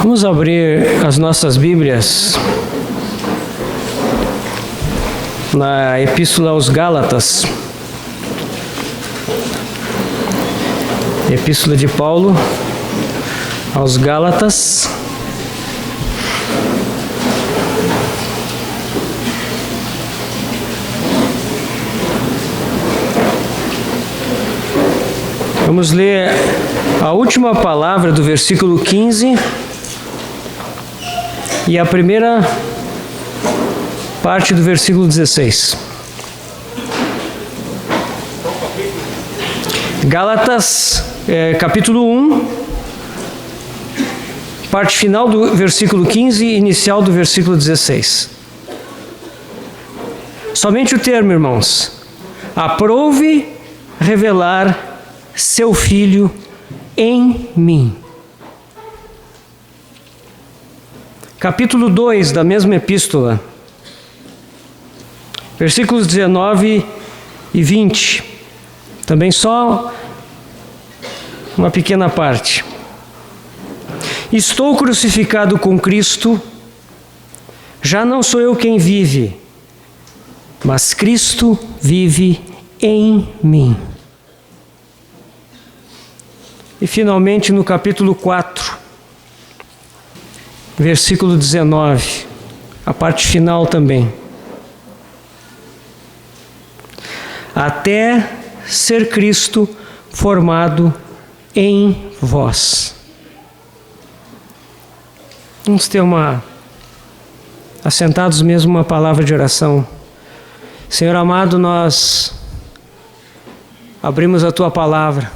Vamos abrir as nossas Bíblias na Epístola aos Gálatas. Epístola de Paulo aos Gálatas. Vamos ler a última palavra do versículo 15 e a primeira parte do versículo 16. Gálatas, capítulo 1, parte final do versículo 15 e inicial do versículo 16. Somente o termo, irmãos. Aprove revelar seu Filho em mim. Capítulo 2 da mesma epístola, versículos 19 e 20. Também só uma pequena parte. Estou crucificado com Cristo, já não sou eu quem vive, mas Cristo vive em mim. E finalmente no capítulo 4, versículo 19, a parte final também. Até ser Cristo formado em vós. Vamos ter assentados mesmo uma palavra de oração. Senhor amado, nós abrimos a Tua palavra.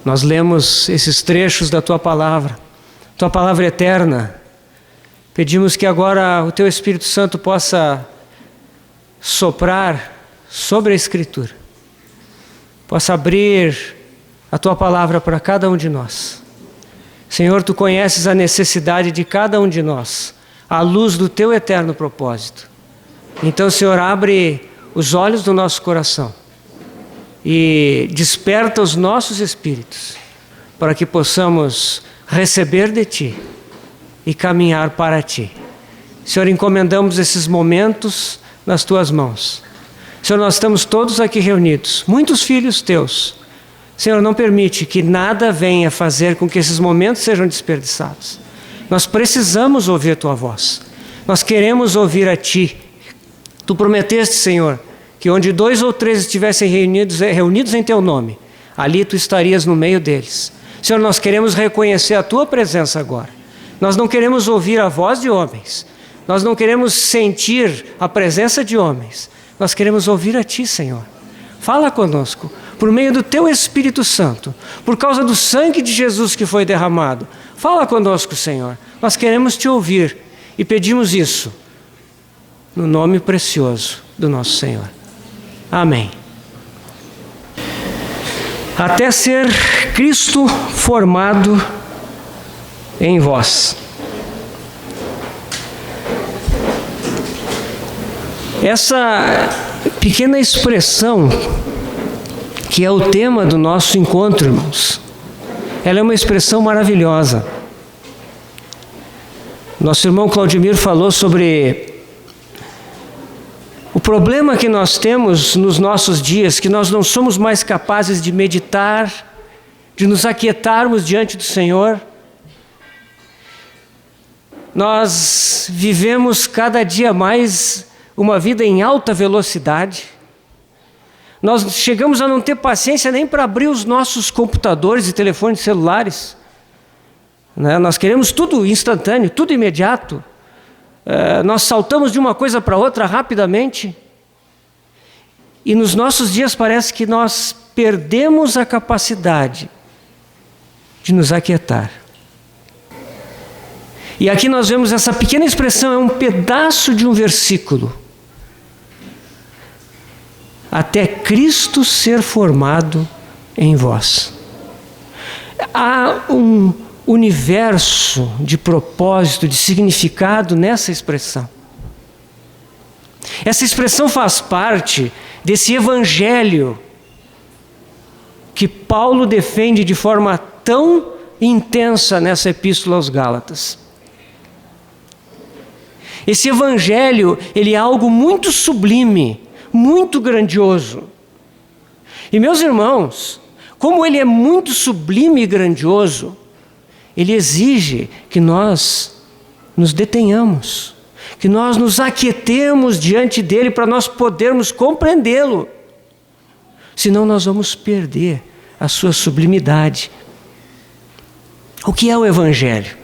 Nós lemos esses trechos da Tua palavra eterna. Pedimos que agora o Teu Espírito Santo possa soprar sobre a Escritura, possa abrir a Tua palavra para cada um de nós. Senhor, Tu conheces a necessidade de cada um de nós, à luz do Teu eterno propósito. Então, Senhor, abre os olhos do nosso coração e desperta os nossos espíritos para que possamos receber de Ti e caminhar para Ti. Senhor, encomendamos esses momentos nas Tuas mãos. Senhor, nós estamos todos aqui reunidos, muitos filhos Teus. Senhor, não permite que nada venha fazer com que esses momentos sejam desperdiçados. Nós precisamos ouvir a Tua voz. Nós queremos ouvir a Ti. Tu prometeste, Senhor, que onde 2 ou 3 estivessem reunidos em Teu nome, ali Tu estarias no meio deles. Senhor, nós queremos reconhecer a Tua presença agora. Nós não queremos ouvir a voz de homens. Nós não queremos sentir a presença de homens. Nós queremos ouvir a Ti, Senhor. Fala conosco, por meio do Teu Espírito Santo, por causa do sangue de Jesus que foi derramado. Fala conosco, Senhor. Nós queremos Te ouvir e pedimos isso no nome precioso do nosso Senhor. Amém. Até ser Cristo formado em vós. Essa pequena expressão, que é o tema do nosso encontro, irmãos, ela é uma expressão maravilhosa. Nosso irmão Claudimir falou sobre o problema que nós temos nos nossos dias, que nós não somos mais capazes de meditar, de nos aquietarmos diante do Senhor. Nós vivemos cada dia mais uma vida em alta velocidade. Nós chegamos a não ter paciência nem para abrir os nossos computadores e telefones celulares. Nós queremos tudo instantâneo, tudo imediato. Nós saltamos de uma coisa para outra rapidamente. E nos nossos dias parece que nós perdemos a capacidade de nos aquietar. E aqui nós vemos essa pequena expressão, é um pedaço de um versículo. Até Cristo ser formado em vós. Há um universo de propósito, de significado nessa expressão. Essa expressão faz parte desse evangelho que Paulo defende de forma tão intensa nessa epístola aos Gálatas. Esse evangelho, ele é algo muito sublime, muito grandioso. E meus irmãos, como ele é muito sublime e grandioso, ele exige que nós nos detenhamos, que nós nos aquietemos diante dele para nós podermos compreendê-lo. Senão nós vamos perder a sua sublimidade. O que é o evangelho?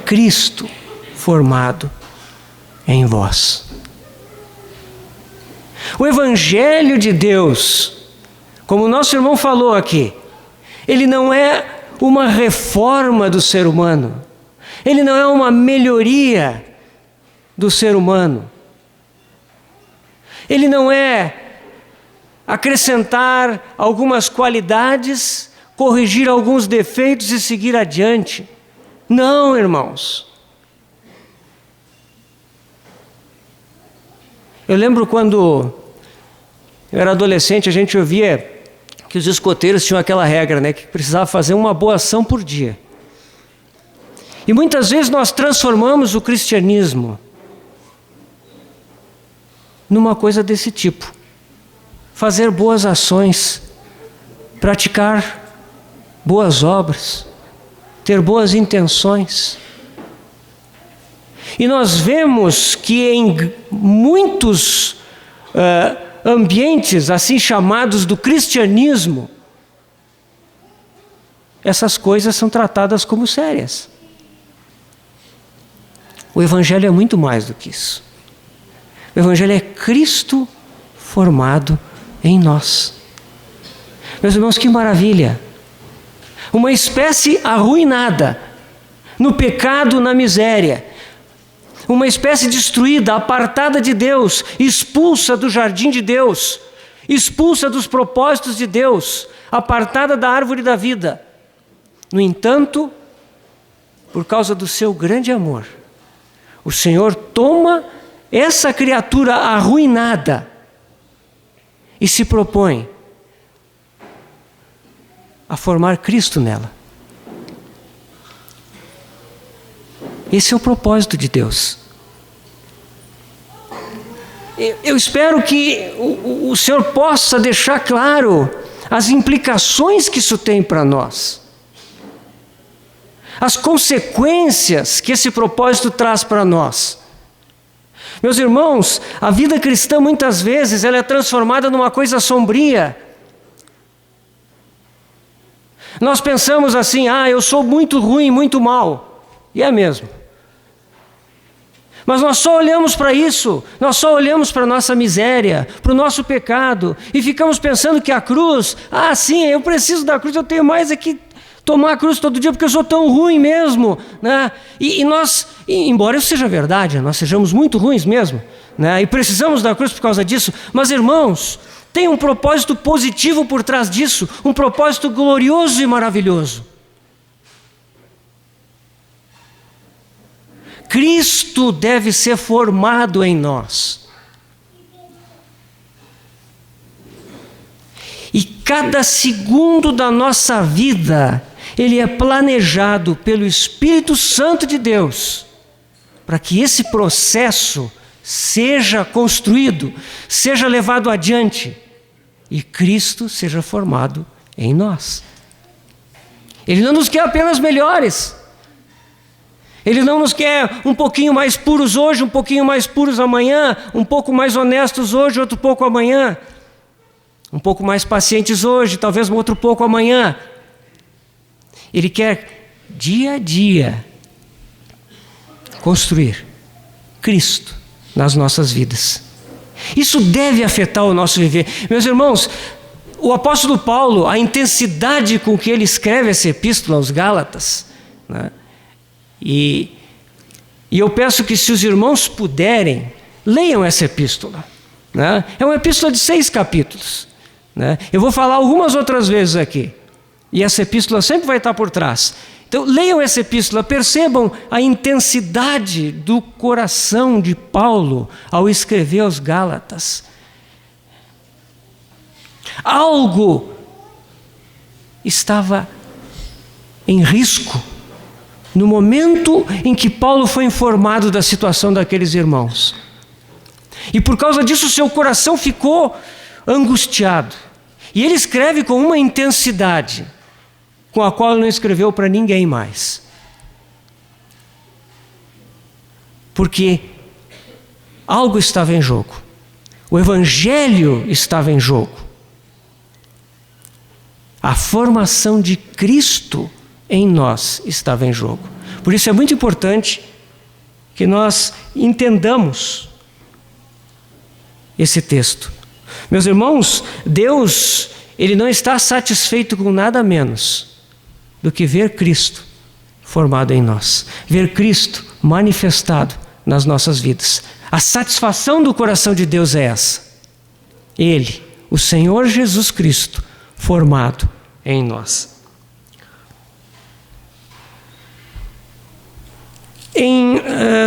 Cristo formado em vós. O evangelho de Deus, como o nosso irmão falou aqui, ele não é uma reforma do ser humano, ele não é uma melhoria do ser humano, ele não é acrescentar algumas qualidades, corrigir alguns defeitos e seguir adiante. Não, irmãos. Eu lembro quando eu era adolescente, a gente ouvia que os escoteiros tinham aquela regra, né, que precisava fazer uma boa ação por dia. E muitas vezes nós transformamos o cristianismo numa coisa desse tipo. Fazer boas ações, praticar boas obras, ter boas intenções. E nós vemos que em muitos ambientes assim chamados do cristianismo, essas coisas são tratadas como sérias. O evangelho é muito mais do que isso. O evangelho é Cristo formado em nós. Meus irmãos, que maravilha! Uma espécie arruinada, no pecado, na miséria. Uma espécie destruída, apartada de Deus, expulsa do jardim de Deus, expulsa dos propósitos de Deus, apartada da árvore da vida. No entanto, por causa do seu grande amor, o Senhor toma essa criatura arruinada e se propõe a formar Cristo nela. Esse é o propósito de Deus. Eu espero que o Senhor possa deixar claro as implicações que isso tem para nós. As consequências que esse propósito traz para nós. Meus irmãos, a vida cristã muitas vezes ela é transformada numa coisa sombria. Nós pensamos assim, eu sou muito ruim, muito mal. E é mesmo. Mas nós só olhamos para isso, nós só olhamos para a nossa miséria, para o nosso pecado, e ficamos pensando que a cruz, sim, eu preciso da cruz, eu tenho mais é que tomar a cruz todo dia porque eu sou tão ruim mesmo, né? E nós, embora isso seja verdade, nós sejamos muito ruins mesmo, né? E precisamos da cruz por causa disso, mas irmãos, tem um propósito positivo por trás disso, um propósito glorioso e maravilhoso. Cristo deve ser formado em nós. E cada segundo da nossa vida, ele é planejado pelo Espírito Santo de Deus, para que esse processo seja construído, seja levado adiante, e Cristo seja formado em nós. Ele não nos quer apenas melhores. Ele não nos quer um pouquinho mais puros hoje, um pouquinho mais puros amanhã, um pouco mais honestos hoje, outro pouco amanhã, um pouco mais pacientes hoje, talvez um outro pouco amanhã. Ele quer, dia a dia, construir Cristo nas nossas vidas. Isso deve afetar o nosso viver. Meus irmãos, o apóstolo Paulo, a intensidade com que ele escreve essa epístola aos Gálatas, né? E eu peço que, se os irmãos puderem, leiam essa epístola, né? É uma epístola de 6 capítulos, né? Eu vou falar algumas outras vezes aqui, e essa epístola sempre vai estar por trás. Então leiam essa epístola, percebam a intensidade do coração de Paulo ao escrever aos Gálatas. Algo estava em risco no momento em que Paulo foi informado da situação daqueles irmãos. E por causa disso seu coração ficou angustiado. E ele escreve com uma intensidade com a qual ele não escreveu para ninguém mais. Porque algo estava em jogo. O Evangelho estava em jogo. A formação de Cristo em nós estava em jogo. Por isso é muito importante que nós entendamos esse texto. Meus irmãos, Deus, Ele não está satisfeito com nada menos do que ver Cristo formado em nós, ver Cristo manifestado nas nossas vidas. A satisfação do coração de Deus é essa. Ele, o Senhor Jesus Cristo, formado em nós.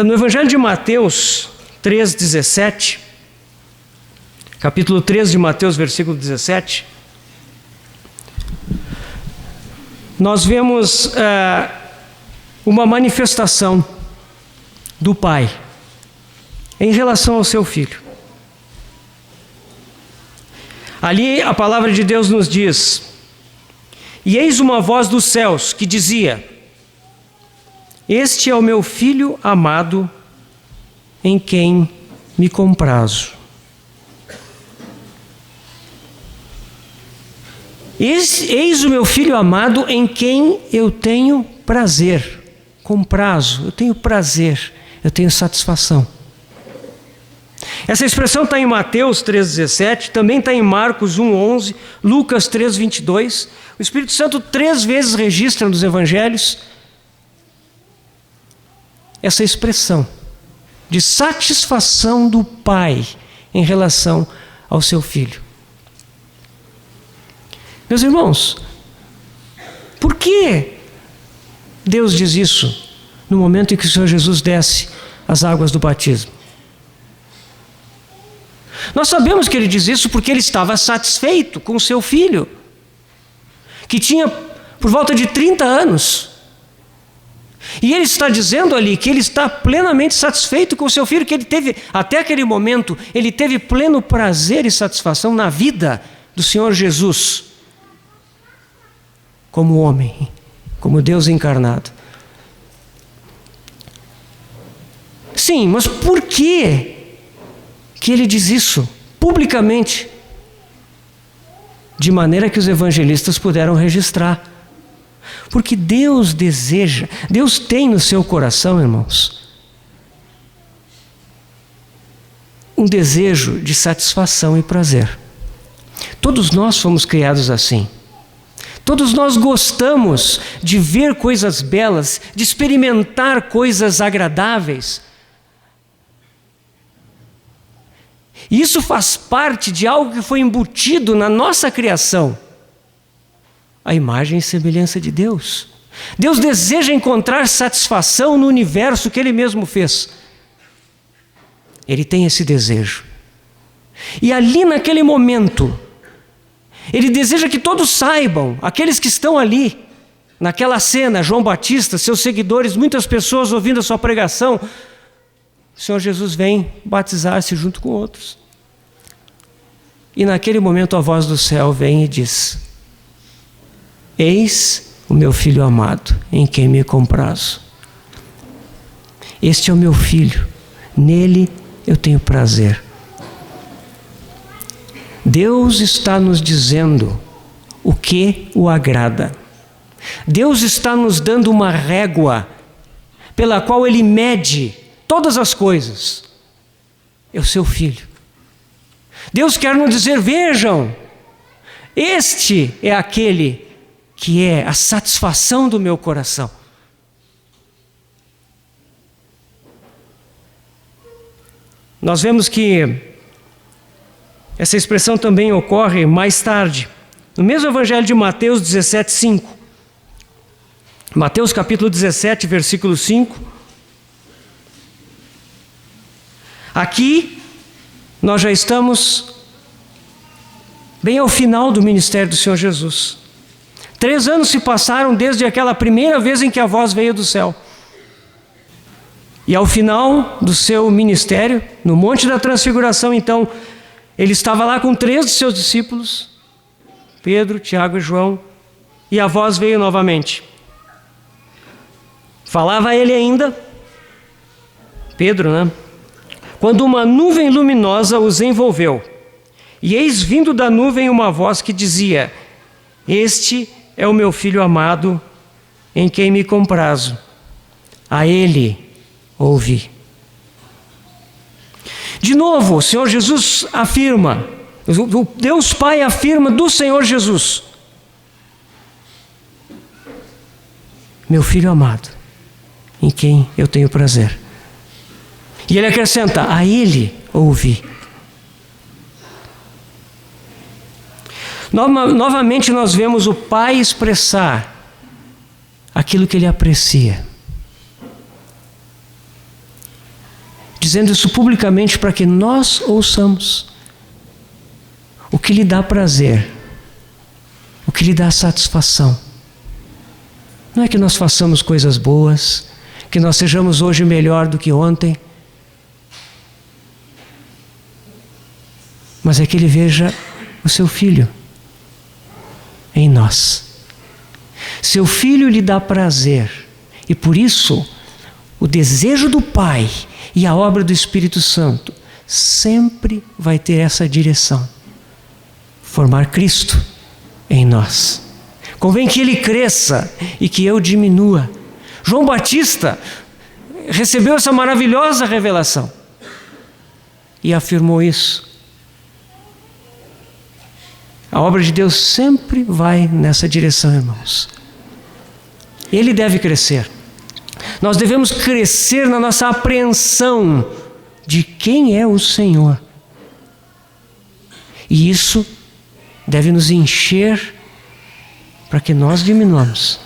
No Evangelho de Mateus 3,17, capítulo 3 de Mateus, versículo 17, nós vemos uma manifestação do Pai em relação ao seu Filho. Ali a palavra de Deus nos diz: e eis uma voz dos céus que dizia: este é o meu Filho amado, em quem me comprazo. Eis o meu Filho amado, em quem eu tenho prazer. Comprazo, eu tenho prazer, eu tenho satisfação. Essa expressão está em Mateus 3,17, também está em Marcos 1,11, Lucas 3,22. O Espírito Santo 3 vezes registra nos Evangelhos essa expressão de satisfação do Pai em relação ao seu Filho. Meus irmãos, por que Deus diz isso no momento em que o Senhor Jesus desce as águas do batismo? Nós sabemos que Ele diz isso porque Ele estava satisfeito com o seu Filho, que tinha por volta de 30 anos. E Ele está dizendo ali que Ele está plenamente satisfeito com o seu Filho, que Ele teve, até aquele momento, Ele teve pleno prazer e satisfação na vida do Senhor Jesus, como homem, como Deus encarnado. Sim, mas por que Ele diz isso publicamente? De maneira que os evangelistas puderam registrar. Porque Deus deseja, Deus tem no seu coração, irmãos, um desejo de satisfação e prazer. Todos nós fomos criados assim. Todos nós gostamos de ver coisas belas, de experimentar coisas agradáveis. E isso faz parte de algo que foi embutido na nossa criação. A imagem e semelhança de Deus. Deus deseja encontrar satisfação no universo que Ele mesmo fez. Ele tem esse desejo. E ali naquele momento, Ele deseja que todos saibam, aqueles que estão ali, naquela cena, João Batista, seus seguidores, muitas pessoas ouvindo a sua pregação, o Senhor Jesus vem batizar-se junto com outros. E naquele momento a voz do céu vem e diz: eis o meu Filho amado, em quem me comprazo. Este é o meu Filho, nele eu tenho prazer. Deus está nos dizendo o que o agrada. Deus está nos dando uma régua pela qual Ele mede todas as coisas. É o seu Filho. Deus quer nos dizer: vejam, este é aquele que é a satisfação do meu coração. Nós vemos que essa expressão também ocorre mais tarde, no mesmo Evangelho de Mateus 17,5. Mateus capítulo 17, versículo 5. Aqui nós já estamos bem ao final do ministério do Senhor Jesus. 3 anos se passaram desde aquela primeira vez em que a voz veio do céu. E ao final do seu ministério, no Monte da Transfiguração, então, ele estava lá com 3 de seus discípulos, Pedro, Tiago e João, e a voz veio novamente. Falava ele ainda, Pedro, né? Quando uma nuvem luminosa os envolveu, e eis vindo da nuvem uma voz que dizia: Este é o meu Filho amado, em quem me comprazo. A ele ouvi. De novo, o Senhor Jesus afirma, o Deus Pai afirma do Senhor Jesus: meu Filho amado, em quem eu tenho prazer. E ele acrescenta: a ele ouvi. Novamente nós vemos o Pai expressar aquilo que ele aprecia, dizendo isso publicamente para que nós ouçamos o que lhe dá prazer, o que lhe dá satisfação. Não é que nós façamos coisas boas, que nós sejamos hoje melhor do que ontem, mas é que ele veja o seu Filho em nós. Seu Filho lhe dá prazer, e por isso o desejo do Pai e a obra do Espírito Santo sempre vai ter essa direção: formar Cristo em nós. Convém que ele cresça e que eu diminua. João Batista recebeu essa maravilhosa revelação e afirmou isso. A obra de Deus sempre vai nessa direção, irmãos. Ele deve crescer. Nós devemos crescer na nossa apreensão de quem é o Senhor. E isso deve nos encher para que nós diminuamos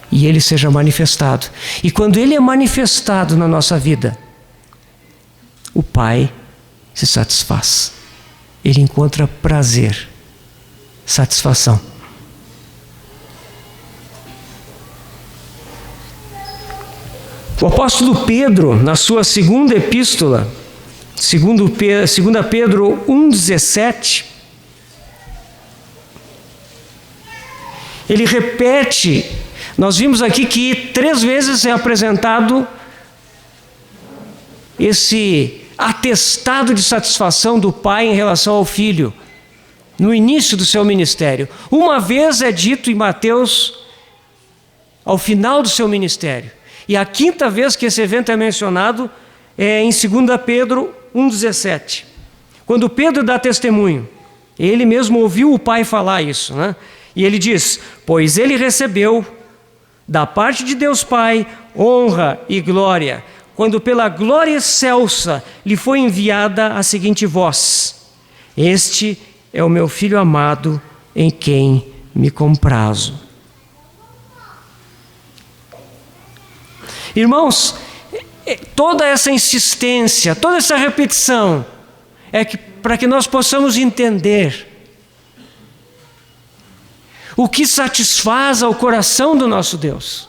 e Ele seja manifestado. E quando Ele é manifestado na nossa vida, o Pai se satisfaz. Ele encontra prazer, satisfação. O apóstolo Pedro, na sua segunda epístola, 2 Pedro 1,17, ele repete, nós vimos aqui que 3 vezes é apresentado esse atestado de satisfação do Pai em relação ao Filho, no início do seu ministério. Uma vez é dito em Mateus, ao final do seu ministério. E a 5ª vez que esse evento é mencionado é em 2 Pedro 1,17. Quando Pedro dá testemunho, ele mesmo ouviu o Pai falar isso, né? E ele diz: pois ele recebeu da parte de Deus Pai honra e glória, quando pela glória excelsa lhe foi enviada a seguinte voz: este é o meu Filho amado, em quem me comprazo. Irmãos, toda essa insistência, toda essa repetição, é para que nós possamos entender o que satisfaz ao coração do nosso Deus.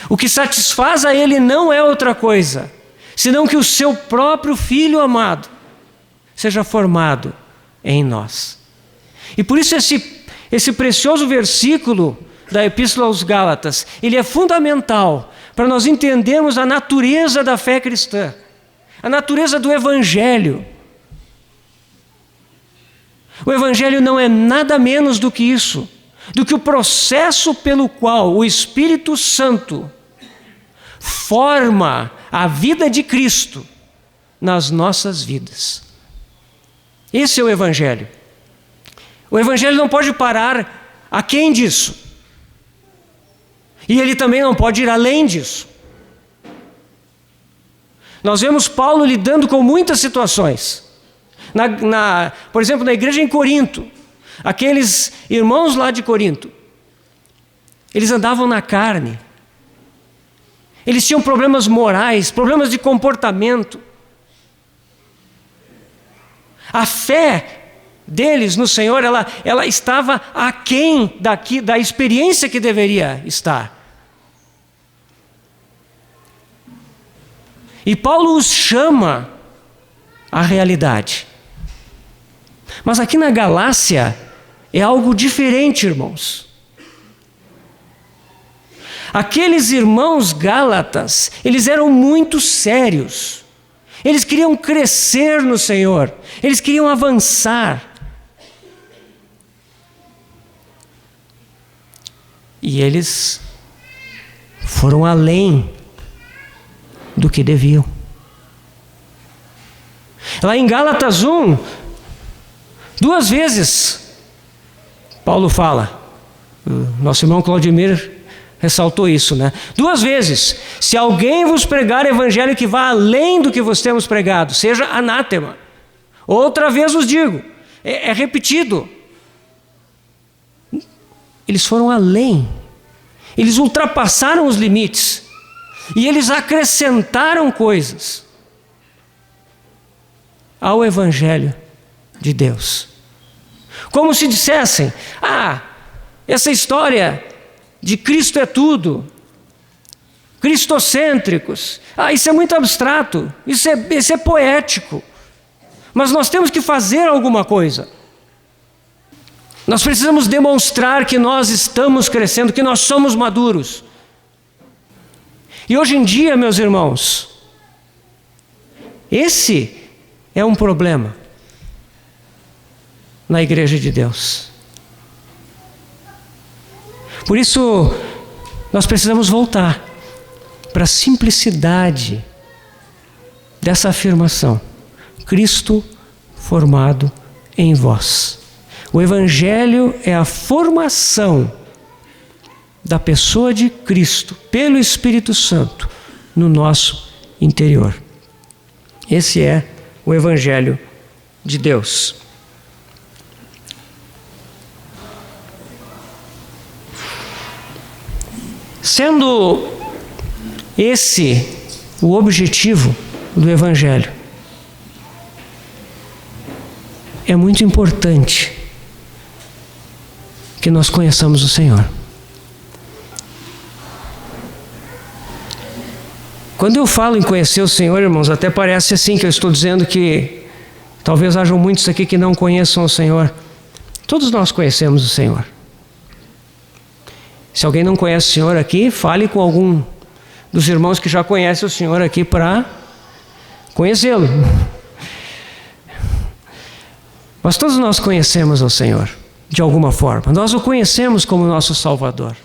O que satisfaz a Ele não é outra coisa, senão que o seu próprio Filho amado seja formado em nós. E por isso esse precioso versículo da Epístola aos Gálatas, ele é fundamental para nós entendermos a natureza da fé cristã, a natureza do Evangelho. O Evangelho não é nada menos do que isso, do que o processo pelo qual o Espírito Santo forma a vida de Cristo nas nossas vidas. Esse é o Evangelho. O Evangelho não pode parar aquém disso. E ele também não pode ir além disso. Nós vemos Paulo lidando com muitas situações. Por exemplo, na igreja em Corinto, aqueles irmãos lá de Corinto, eles andavam na carne. Eles tinham problemas morais, problemas de comportamento. A fé deles no Senhor, ela estava aquém da experiência que deveria estar. E Paulo os chama à realidade. Mas aqui na Galácia é algo diferente, irmãos. Aqueles irmãos gálatas, eles eram muito sérios. Eles queriam crescer no Senhor. Eles queriam avançar. E eles foram além do que deviam. Lá em Gálatas 1, 2 vezes, Paulo fala, o nosso irmão Claudimir ressaltou isso, né? 2 vezes, se alguém vos pregar evangelho que vá além do que vos temos pregado, seja anátema. Outra vez vos digo, é repetido. Eles foram além, eles ultrapassaram os limites, e eles acrescentaram coisas ao evangelho de Deus. Como se dissessem, essa história de Cristo é tudo, cristocêntricos, isso é muito abstrato, isso é poético, mas nós temos que fazer alguma coisa. Nós precisamos demonstrar que nós estamos crescendo, que nós somos maduros. E hoje em dia, meus irmãos, esse é um problema na igreja de Deus. Por isso, nós precisamos voltar para a simplicidade dessa afirmação. Cristo formado em vós. O Evangelho é a formação da pessoa de Cristo pelo Espírito Santo no nosso interior. Esse é o Evangelho de Deus. Sendo esse o objetivo do Evangelho, é muito importante que nós conheçamos o Senhor. Quando eu falo em conhecer o Senhor, irmãos, até parece assim que eu estou dizendo que talvez hajam muitos aqui que não conheçam o Senhor. Todos nós conhecemos o Senhor. Se alguém não conhece o Senhor aqui, fale com algum dos irmãos que já conhecem o Senhor aqui para conhecê-lo. Mas todos nós conhecemos o Senhor, de alguma forma. Nós o conhecemos como nosso Salvador.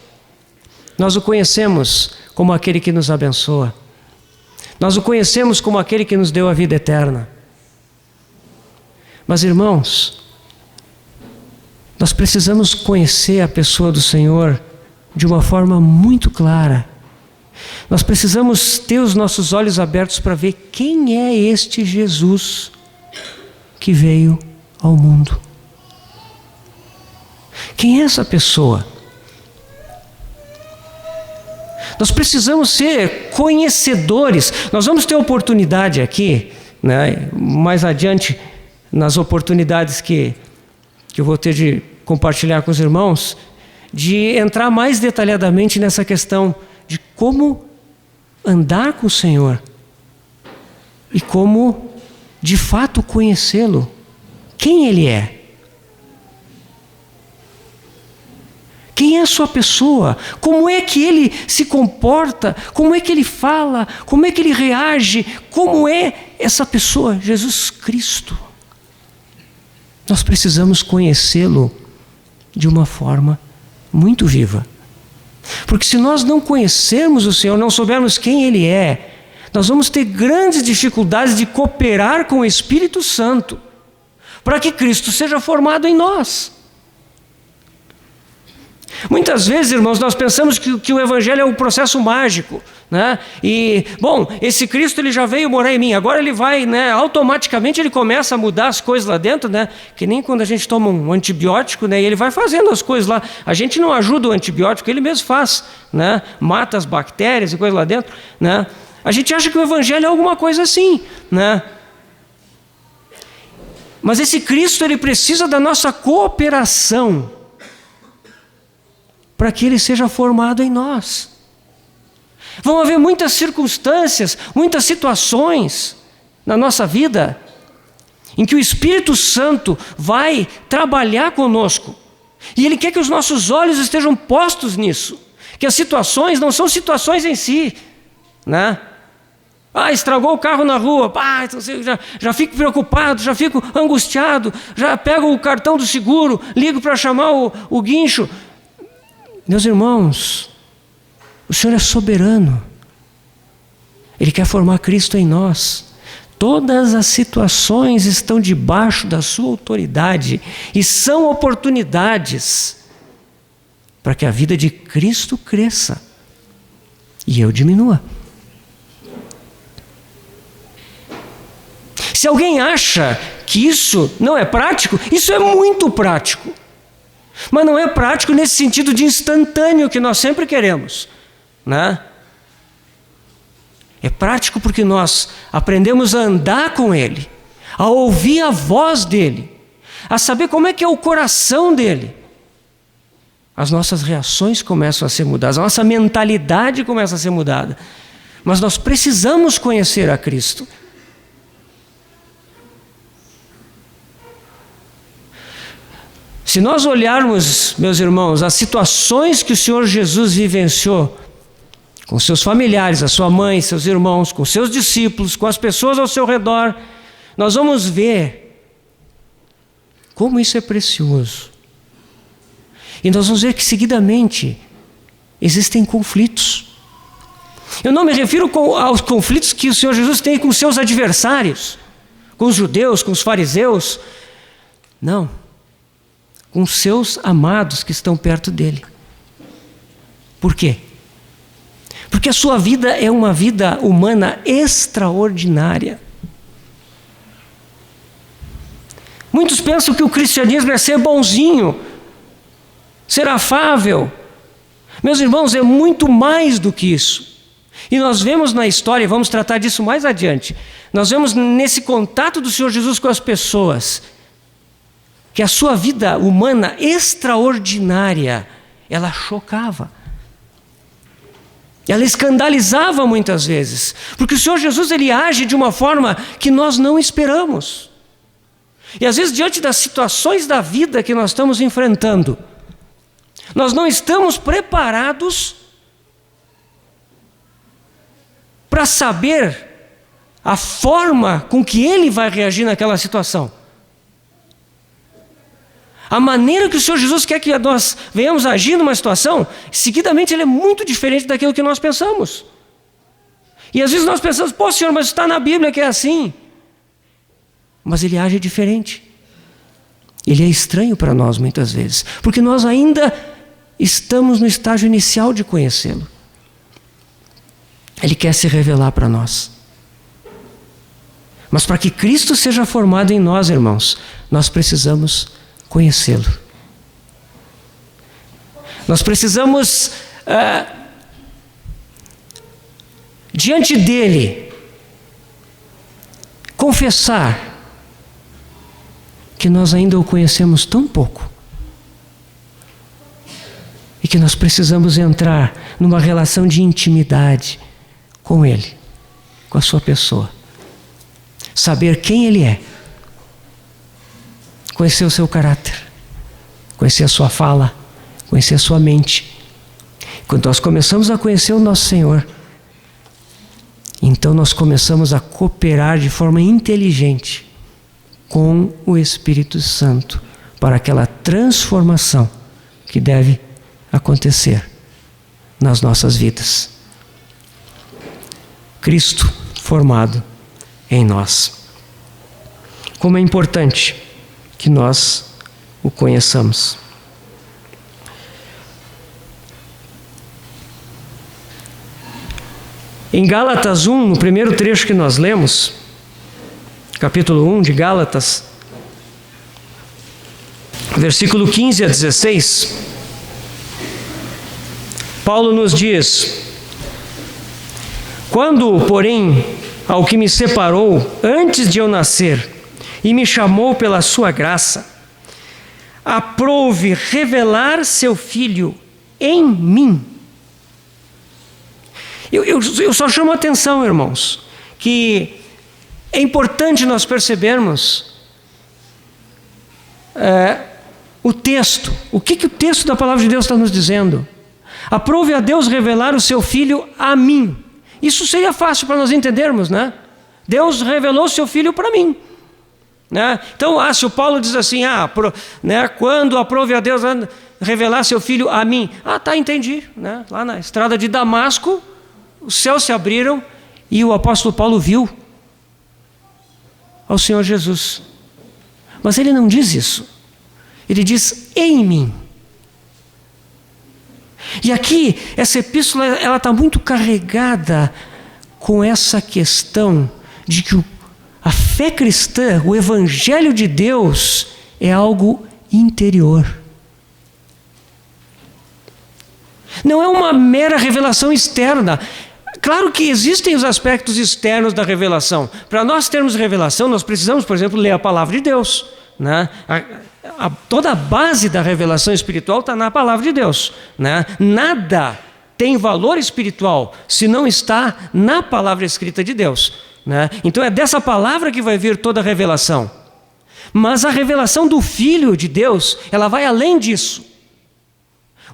Nós o conhecemos como aquele que nos abençoa. Nós o conhecemos como aquele que nos deu a vida eterna. Mas, irmãos, nós precisamos conhecer a pessoa do Senhor de uma forma muito clara. Nós precisamos ter os nossos olhos abertos para ver quem é este Jesus que veio ao mundo. Quem é essa pessoa? Nós precisamos ser conhecedores. Nós vamos ter oportunidade aqui, né, mais adiante, nas oportunidades que eu vou ter de compartilhar com os irmãos, de entrar mais detalhadamente nessa questão de como andar com o Senhor e como, de fato, conhecê-lo. Quem Ele é? Quem é a sua pessoa? Como é que Ele se comporta? Como é que Ele fala? Como é que Ele reage? Como é essa pessoa? Jesus Cristo. Nós precisamos conhecê-lo de uma forma muito viva. Porque se nós não conhecermos o Senhor, não soubermos quem Ele é, nós vamos ter grandes dificuldades de cooperar com o Espírito Santo para que Cristo seja formado em nós. Muitas vezes, irmãos, nós pensamos que o Evangelho é um processo mágico, né? E, bom, esse Cristo ele já veio morar em mim, agora ele vai, né, automaticamente ele começa a mudar as coisas lá dentro, né? Que nem quando a gente toma um antibiótico, né? E ele vai fazendo as coisas lá. A gente não ajuda o antibiótico, ele mesmo faz, né? Mata as bactérias e coisas lá dentro, né? A gente acha que o Evangelho é alguma coisa assim, né? Mas esse Cristo, ele precisa da nossa cooperação para que ele seja formado em nós. Vão haver muitas circunstâncias, muitas situações na nossa vida em que o Espírito Santo vai trabalhar conosco. E ele quer que os nossos olhos estejam postos nisso. Que as situações não são situações em si, né? Estragou o carro na rua, então já fico preocupado, já fico angustiado, já pego o cartão do seguro, ligo para chamar o guincho. Meus irmãos, o Senhor é soberano. Ele quer formar Cristo em nós. Todas as situações estão debaixo da sua autoridade e são oportunidades para que a vida de Cristo cresça e eu diminua. Se alguém acha que isso não é prático, isso é muito prático. Mas não é prático nesse sentido de instantâneo que nós sempre queremos, né? É prático porque nós aprendemos a andar com Ele, a ouvir a voz dEle, a saber como é que é o coração dEle. As nossas reações começam a ser mudadas, a nossa mentalidade começa a ser mudada. Mas nós precisamos conhecer a Cristo. Se nós olharmos, meus irmãos, as situações que o Senhor Jesus vivenciou com seus familiares, a sua mãe, seus irmãos, com seus discípulos, com as pessoas ao seu redor, nós vamos ver como isso é precioso. E nós vamos ver que seguidamente existem conflitos. Eu não me refiro aos conflitos que o Senhor Jesus tem com seus adversários, com os judeus, com os fariseus. Não. Com seus amados que estão perto dele. Por quê? Porque a sua vida é uma vida humana extraordinária. Muitos pensam que o cristianismo é ser bonzinho, ser afável. Meus irmãos, é muito mais do que isso. E nós vemos na história, e vamos tratar disso mais adiante, nós vemos nesse contato do Senhor Jesus com as pessoas, que a sua vida humana extraordinária, ela chocava. Ela escandalizava muitas vezes, porque o Senhor Jesus, ele age de uma forma que nós não esperamos. E às vezes, diante das situações da vida que nós estamos enfrentando, nós não estamos preparados para saber a forma com que ele vai reagir naquela situação. A maneira que o Senhor Jesus quer que nós venhamos agir numa situação, seguidamente ele é muito diferente daquilo que nós pensamos. E às vezes nós pensamos, Senhor, mas está na Bíblia que é assim. Mas ele age diferente. Ele é estranho para nós muitas vezes, porque nós ainda estamos no estágio inicial de conhecê-lo. Ele quer se revelar para nós. Mas para que Cristo seja formado em nós, irmãos, nós precisamos conhecê-lo. Nós precisamos, diante dele, confessar que nós ainda o conhecemos tão pouco e que nós precisamos entrar numa relação de intimidade com ele, com a sua pessoa, saber quem ele é, conhecer o seu caráter, conhecer a sua fala, conhecer a sua mente. Quando nós começamos a conhecer o nosso Senhor, então nós começamos a cooperar de forma inteligente com o Espírito Santo para aquela transformação que deve acontecer nas nossas vidas. Cristo formado em nós. Como é importante que nós o conheçamos. Em Gálatas 1, no primeiro trecho que nós lemos, capítulo 1 de Gálatas, versículo 15 a 16, Paulo nos diz: quando, porém, ao que me separou antes de eu nascer e me chamou pela sua graça, aprouve revelar seu Filho em mim. Eu só chamo a atenção, irmãos, que é importante nós percebermos o texto. O que o texto da palavra de Deus está nos dizendo? Aprove a Deus revelar o seu Filho a mim. Isso seria fácil para nós entendermos, né? Deus revelou o seu Filho para mim. Né? Então, se o Paulo diz assim, quando aprove a Deus revelar seu Filho a mim. Entendi. Né? Lá na estrada de Damasco, os céus se abriram e o apóstolo Paulo viu ao Senhor Jesus. Mas ele não diz isso. Ele diz em mim. E aqui, essa epístola, ela está muito carregada com essa questão de que a fé cristã, o Evangelho de Deus, é algo interior. Não é uma mera revelação externa. Claro que existem os aspectos externos da revelação. Para nós termos revelação, nós precisamos, por exemplo, ler a palavra de Deus. Né? Toda a base da revelação espiritual está na palavra de Deus. Né? Nada tem valor espiritual se não está na palavra escrita de Deus. Né? Então é dessa palavra que vai vir toda a revelação. Mas a revelação do Filho de Deus, ela vai além disso.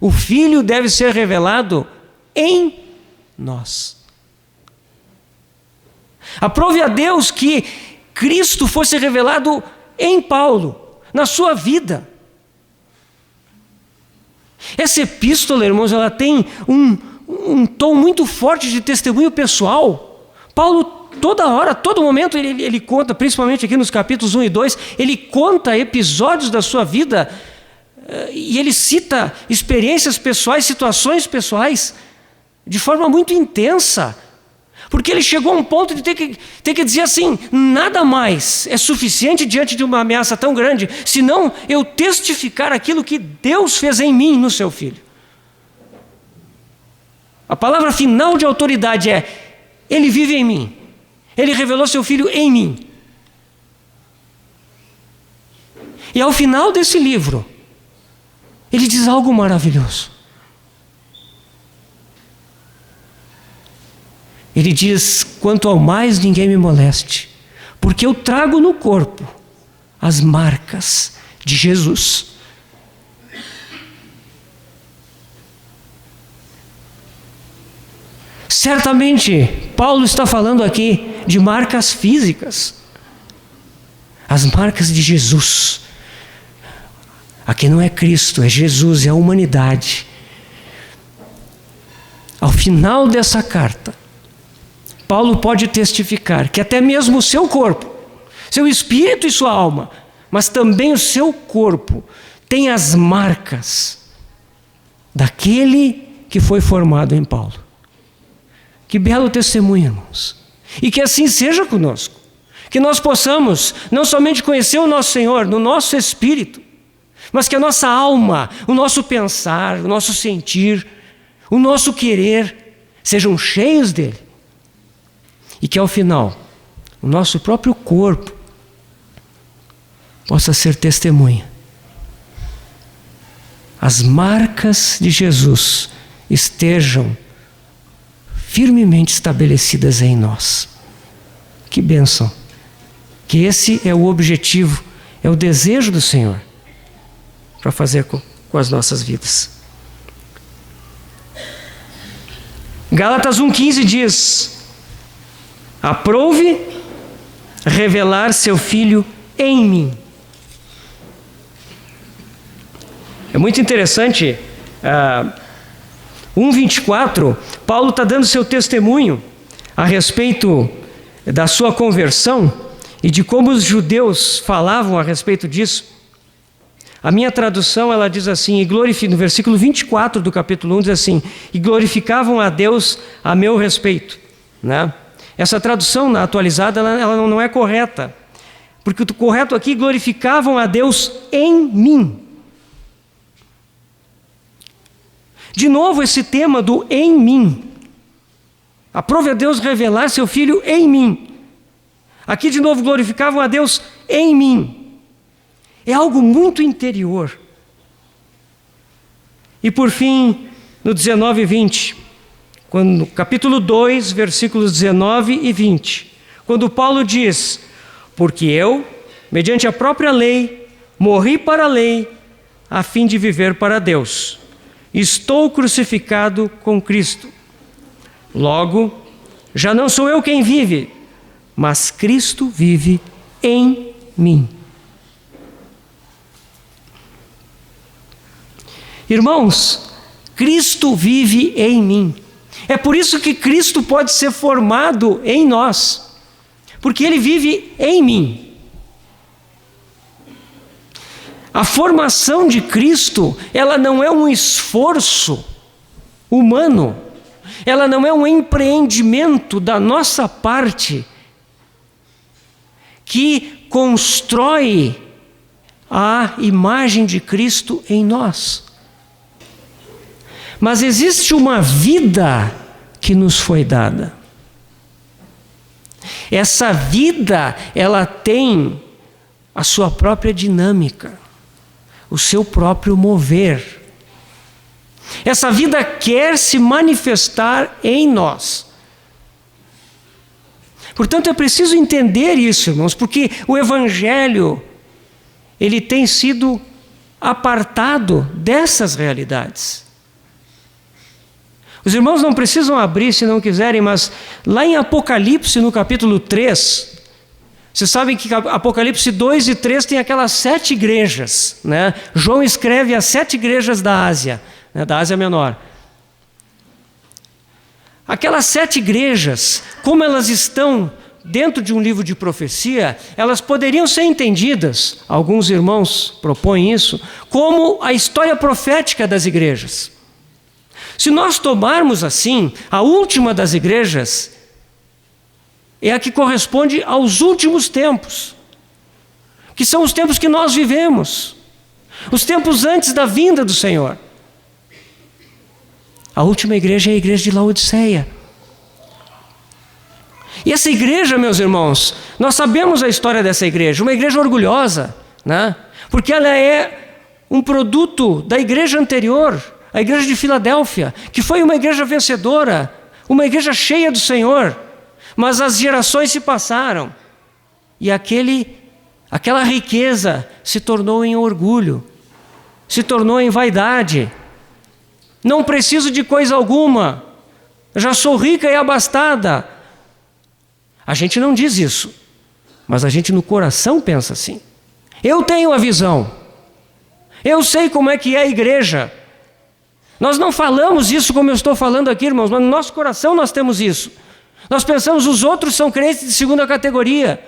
O Filho deve ser revelado em nós. Aprove a Deus que Cristo fosse revelado em Paulo, na sua vida. Essa epístola, irmãos, ela tem um tom muito forte de testemunho pessoal. Paulo, toda hora, todo momento, ele conta, principalmente aqui nos capítulos 1 e 2, ele conta episódios da sua vida e ele cita experiências pessoais, situações pessoais, de forma muito intensa. Porque ele chegou a um ponto de ter que dizer assim, nada mais é suficiente diante de uma ameaça tão grande, senão eu testificar aquilo que Deus fez em mim, no seu Filho. A palavra final de autoridade é, Ele vive em mim. Ele revelou seu Filho em mim. E ao final desse livro, ele diz algo maravilhoso. Ele diz, quanto ao mais ninguém me moleste, porque eu trago no corpo as marcas de Jesus. Certamente, Paulo está falando aqui de marcas físicas. As marcas de Jesus. Aqui não é Cristo, é Jesus, é a humanidade. Ao final dessa carta, Paulo pode testificar que até mesmo o seu corpo, seu espírito e sua alma, mas também o seu corpo, tem as marcas daquele que foi formado em Paulo. Que belo testemunho, irmãos. E que assim seja conosco. Que nós possamos não somente conhecer o nosso Senhor no nosso espírito, mas que a nossa alma, o nosso pensar, o nosso sentir, o nosso querer, sejam cheios dele. E que ao final, o nosso próprio corpo possa ser testemunha. As marcas de Jesus estejam firmemente estabelecidas em nós. Que bênção! Que esse é o objetivo, é o desejo do Senhor para fazer com as nossas vidas. Gálatas 1,15 diz: aprouve revelar seu Filho em mim. É muito interessante, 1,24, Paulo está dando seu testemunho a respeito da sua conversão e de como os judeus falavam a respeito disso. A minha tradução, ela diz assim, no versículo 24 do capítulo 1, diz assim, e glorificavam a Deus a meu respeito. Né? Essa tradução atualizada, ela não é correta, porque o correto aqui, glorificavam a Deus em mim. De novo esse tema do em mim. Aprove a Deus revelar seu Filho em mim. Aqui de novo glorificavam a Deus em mim. É algo muito interior. E por fim, no 19 e 20, no capítulo 2, versículos 19 e 20, quando Paulo diz: porque eu, mediante a própria lei, morri para a lei, a fim de viver para Deus. Estou crucificado com Cristo. Logo, já não sou eu quem vive, mas Cristo vive em mim. Irmãos, Cristo vive em mim. É por isso que Cristo pode ser formado em nós, porque Ele vive em mim. A formação de Cristo, ela não é um esforço humano, ela não é um empreendimento da nossa parte que constrói a imagem de Cristo em nós. Mas existe uma vida que nos foi dada. Essa vida, ela tem a sua própria dinâmica, o seu próprio mover. Essa vida quer se manifestar em nós. Portanto, é preciso entender isso, irmãos, porque o Evangelho, ele tem sido apartado dessas realidades. Os irmãos não precisam abrir se não quiserem, mas lá em Apocalipse, no capítulo 3, vocês sabem que Apocalipse 2 e 3 tem aquelas 7 igrejas, né? João escreve as 7 igrejas da Ásia, né? Da Ásia Menor. Aquelas 7 igrejas, como elas estão dentro de um livro de profecia, elas poderiam ser entendidas, alguns irmãos propõem isso, como a história profética das igrejas. Se nós tomarmos assim, a última das igrejas é a que corresponde aos últimos tempos, que são os tempos que nós vivemos, os tempos antes da vinda do Senhor. A última igreja é a igreja de Laodiceia. E essa igreja, meus irmãos, nós sabemos a história dessa igreja, uma igreja orgulhosa, né? Porque ela é um produto da igreja anterior, a igreja de Filadélfia, que foi uma igreja vencedora, uma igreja cheia do Senhor, mas as gerações se passaram e aquela riqueza se tornou em orgulho, se tornou em vaidade. Não preciso de coisa alguma, já sou rica e abastada. A gente não diz isso, mas a gente no coração pensa assim. Eu tenho a visão, eu sei como é que é a igreja. Nós não falamos isso como eu estou falando aqui, irmãos, mas no nosso coração nós temos isso. Nós pensamos os outros são crentes de segunda categoria.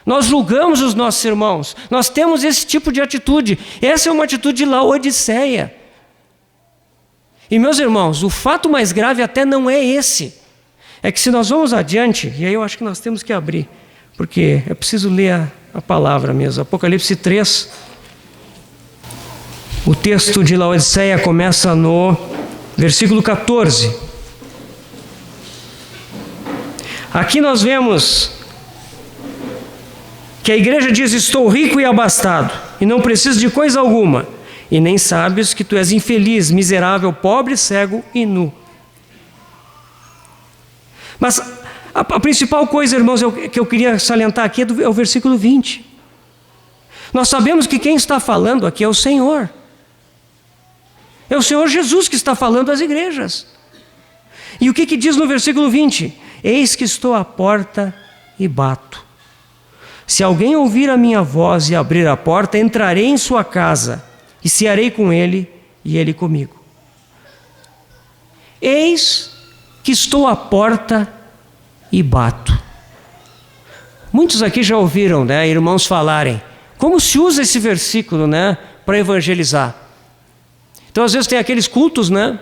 Nós julgamos os nossos irmãos. Nós temos esse tipo de atitude. Essa é uma atitude de Laodiceia. E meus irmãos, o fato mais grave até não é esse. É que se nós vamos adiante, e aí eu acho que nós temos que abrir, porque é preciso ler a palavra mesmo. Apocalipse 3, o texto de Laodiceia começa no versículo 14. Aqui nós vemos que a igreja diz: estou rico e abastado, e não preciso de coisa alguma, e nem sabes que tu és infeliz, miserável, pobre, cego e nu. Mas a principal coisa, irmãos, que eu queria salientar aqui é o versículo 20. Nós sabemos que quem está falando aqui é o Senhor. É o Senhor Jesus que está falando às igrejas. E o que diz no versículo 20? Eis que estou à porta e bato. Se alguém ouvir a minha voz e abrir a porta, entrarei em sua casa e cearei com ele e ele comigo. Eis que estou à porta e bato. Muitos aqui já ouviram, né, irmãos falarem como se usa esse versículo, né, para evangelizar. Então às vezes tem aqueles cultos, né,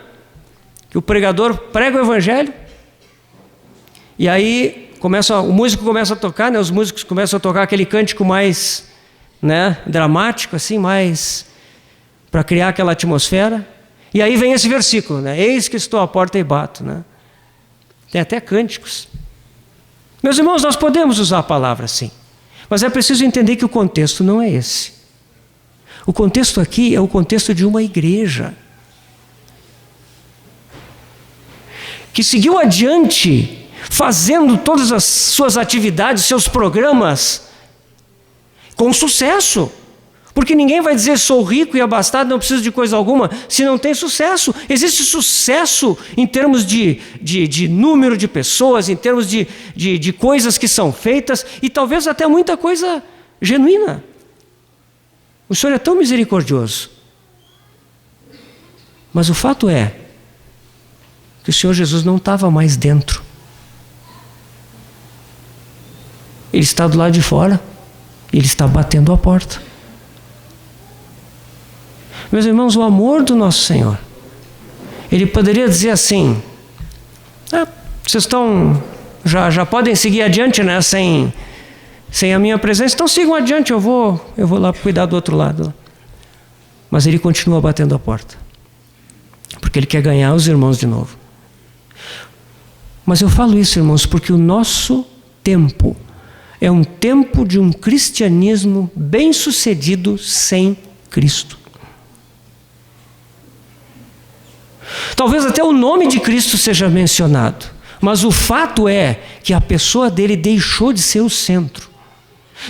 que o pregador prega o evangelho e aí o músico começa a tocar, né, os músicos começam a tocar aquele cântico mais, né, dramático, assim, mais para criar aquela atmosfera. E aí vem esse versículo, né, eis que estou à porta e bato, né. Tem até cânticos. Meus irmãos, nós podemos usar a palavra assim, Mas é preciso entender que o contexto não é esse. O contexto aqui é o contexto de uma igreja que seguiu adiante, fazendo todas as suas atividades, seus programas, com sucesso. Porque ninguém vai dizer sou rico e abastado, não preciso de coisa alguma, se não tem sucesso. Existe sucesso em termos de número de pessoas, em termos de coisas que são feitas, e talvez até muita coisa genuína. O Senhor é tão misericordioso. Mas o fato é que o Senhor Jesus não estava mais dentro. Ele está do lado de fora, ele está batendo a porta. Meus irmãos, o amor do nosso Senhor, Ele poderia dizer assim: vocês estão, já podem seguir adiante, né, sem a minha presença, então sigam adiante, eu vou lá cuidar do outro lado. Mas Ele continua batendo a porta, porque Ele quer ganhar os irmãos de novo. Mas eu falo isso, irmãos, porque o nosso tempo é um tempo de um cristianismo bem-sucedido sem Cristo. Talvez até o nome de Cristo seja mencionado, mas o fato é que a pessoa dele deixou de ser o centro.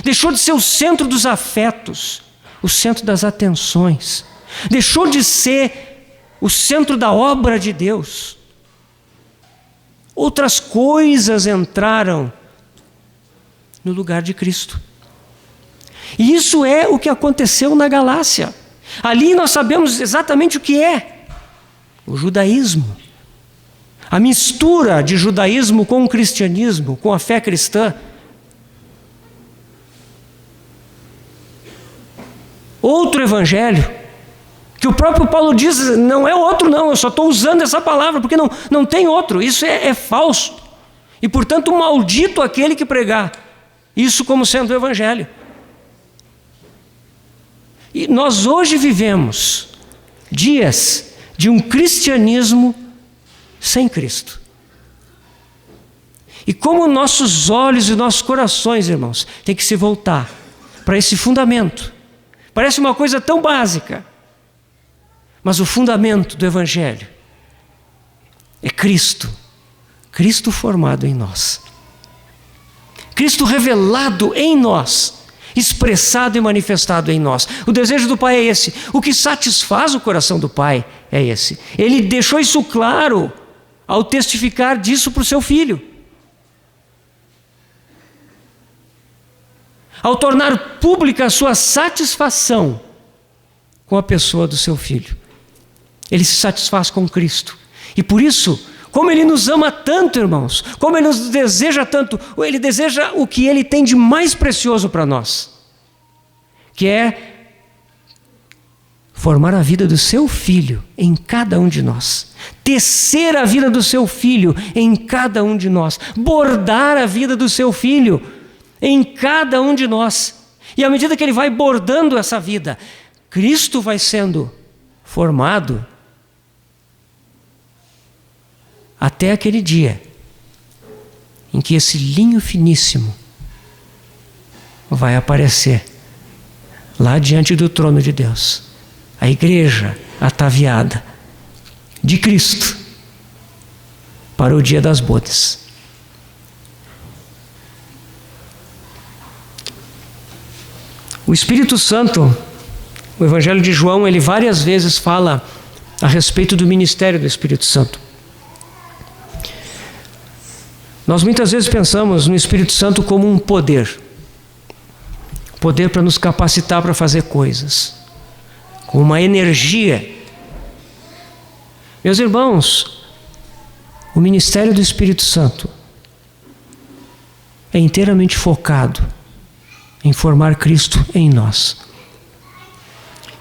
Deixou de ser o centro dos afetos, o centro das atenções. Deixou de ser o centro da obra de Deus. Outras coisas entraram no lugar de Cristo. E isso é o que aconteceu na Galácia. Ali nós sabemos exatamente o que é o judaísmo. A mistura de judaísmo com o cristianismo, com a fé cristã. Outro evangelho, que o próprio Paulo diz, não é outro não, eu só estou usando essa palavra, porque não tem outro, isso é falso. E portanto maldito aquele que pregar isso como sendo o evangelho. E nós hoje vivemos dias de um cristianismo sem Cristo. E como nossos olhos e nossos corações, irmãos, têm que se voltar para esse fundamento. Parece uma coisa tão básica, mas o fundamento do evangelho é Cristo. Cristo formado em nós. Cristo revelado em nós, expressado e manifestado em nós. O desejo do Pai é esse. O que satisfaz o coração do Pai é esse. Ele deixou isso claro ao testificar disso para o seu Filho. Ao tornar pública a sua satisfação com a pessoa do seu Filho. Ele se satisfaz com Cristo. E por isso, como Ele nos ama tanto, irmãos, como Ele nos deseja tanto, Ele deseja o que Ele tem de mais precioso para nós, que é formar a vida do seu Filho em cada um de nós, tecer a vida do seu Filho em cada um de nós, bordar a vida do seu Filho em cada um de nós. E à medida que Ele vai bordando essa vida, Cristo vai sendo formado até aquele dia em que esse linho finíssimo vai aparecer lá diante do trono de Deus. A igreja ataviada de Cristo para o dia das bodas. O Espírito Santo, o Evangelho de João, ele várias vezes fala a respeito do ministério do Espírito Santo. Nós muitas vezes pensamos no Espírito Santo como um poder. Poder para nos capacitar para fazer coisas. Com uma energia. Meus irmãos, o ministério do Espírito Santo é inteiramente focado em formar Cristo em nós.